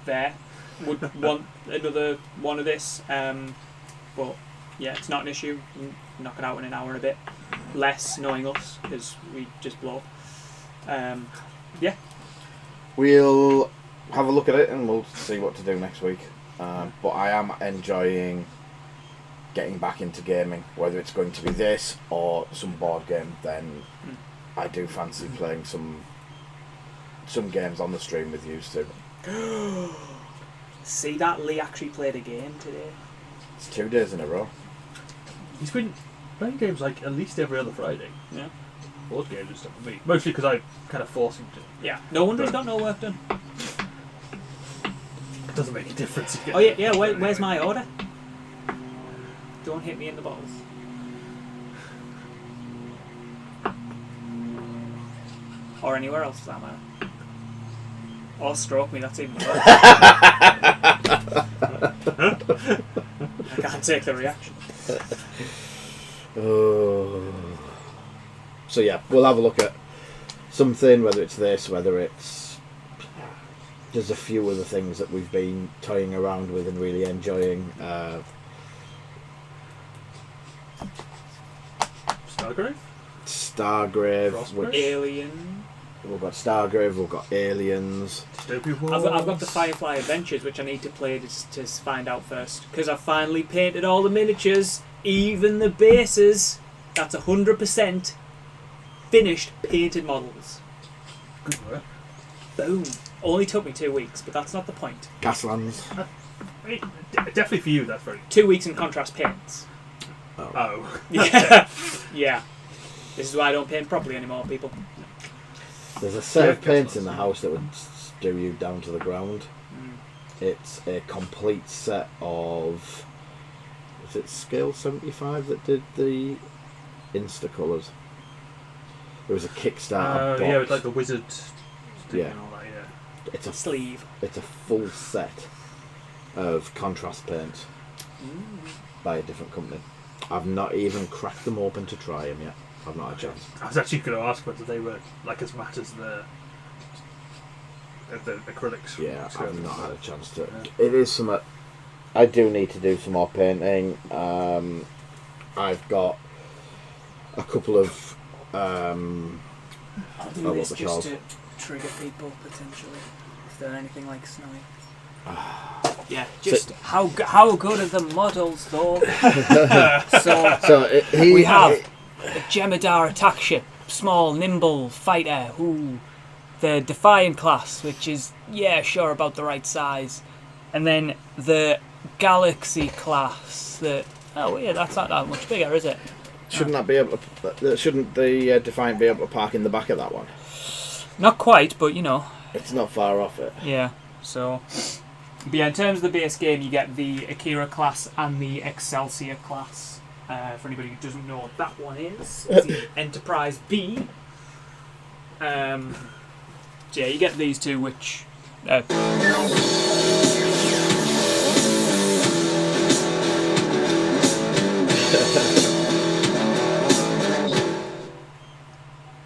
there would want another one of this. But yeah, it's not an issue. You can knock it out in an hour and a bit. Less, knowing us, because we just blow. Yeah. We'll have a look at it and we'll see what to do next week. But I am enjoying getting back into gaming, whether it's going to be this or some board game. Then I do fancy playing some games on the stream with you too. See that Lee actually played a game today. It's 2 days in a row. He's been playing games like at least every other Friday. Yeah. Board games and stuff for me. Mostly because I kind of force him to. Yeah. No wonder he's got no work done. It doesn't make a difference. Oh yeah. Where's my order? Don't hit me in the balls. Or anywhere else for that matter. Or stroke me, that's even worse. I can't take the reaction. So yeah, we'll have a look at something, whether it's this, whether it's... There's a few other things that we've been toying around with and really enjoying. Stargrave. Which, Alien. we've got Stargrave, we've got Aliens. I've got the Firefly Adventures, which I need to play to find out first. Because I finally painted all the miniatures, even the bases. That's 100% finished painted models. Good work. Boom. Only took me 2 weeks, but that's not the point. Gaslands. Definitely for you, that's very. 2 weeks in contrast paints. Oh. Yeah. Yeah. This is why I don't paint properly anymore, people. There's a set of paints in the house that would stew you down to the ground. It's a complete set of... Was it Scale 75 that did the Insta colours? There was a Kickstarter box. Yeah, with like the wizard stick Yeah. and all that, yeah. It's a Sleeve. It's a full set of contrast paints by a different company. I've not even cracked them open to try them yet. I've not had a chance. I was actually going to ask whether they were like as matte as the acrylics. Yeah, I've not had a chance to. Yeah. It is something I do need to do some more painting. I've got a couple of I'll do Oh, this what the just hell? to trigger people, potentially. If they're anything like Snowy. Yeah, just how good are the models, though? So we have the Jemadar attack ship, small, nimble fighter. Ooh. The Defiant class, which is, yeah, sure, about the right size. And then the Galaxy class. That's not that much bigger, is it? Shouldn't that be able to? Shouldn't the Defiant be able to park in the back of that one? Not quite, but you know. It's not far off it. Yeah. So, but yeah, in terms of the base game, you get the Akira class and the Excelsior class. For anybody who doesn't know what that one is, it's the Enterprise B. Yeah, you get these two, which.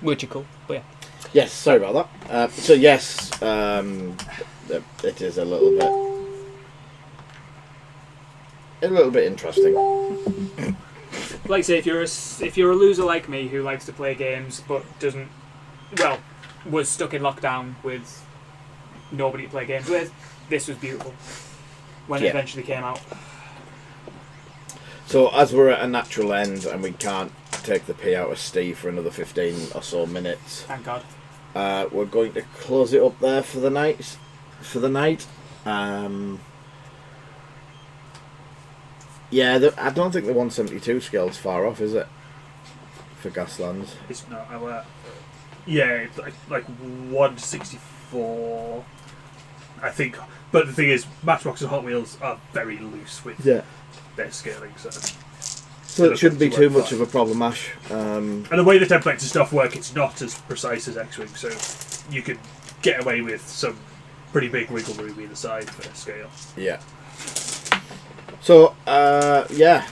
Which are cool, but yeah. Yes, sorry about that. So yes, it is a little bit interesting. Like I say, if you're a loser like me who likes to play games but was stuck in lockdown with nobody to play games with, this was beautiful when it eventually came out. So as we're at a natural end and we can't take the pee out of Steve for another 15 or so minutes, thank God, we're going to close it up there for the night. I don't think the 172 scale's far off, is it? For Gaslands. It's not. It's like 164, I think. But the thing is, Matchbox and Hot Wheels are very loose with their scaling, so it shouldn't be too much of a problem, Ash. And the way the templates and stuff work, it's not as precise as X-Wing, so you could get away with some pretty big wiggle room either side for scale. Yeah. So,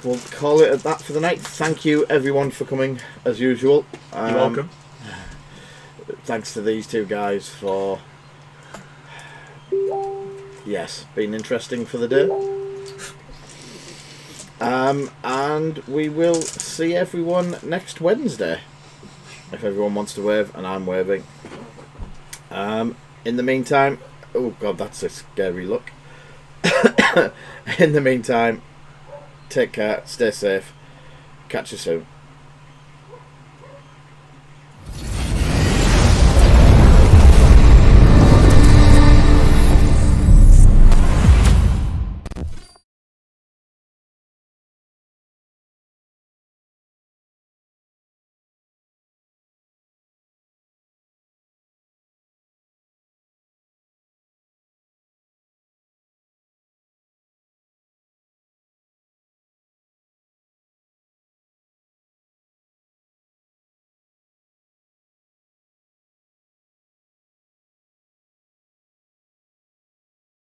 we'll call it at that for the night. Thank you, everyone, for coming, as usual. You're welcome. Thanks to these two guys for, being interesting for the day. And we will see everyone next Wednesday. If everyone wants to wave, and I'm waving. In the meantime... Oh, God, that's a scary look. In the meantime, take care, stay safe, catch you soon.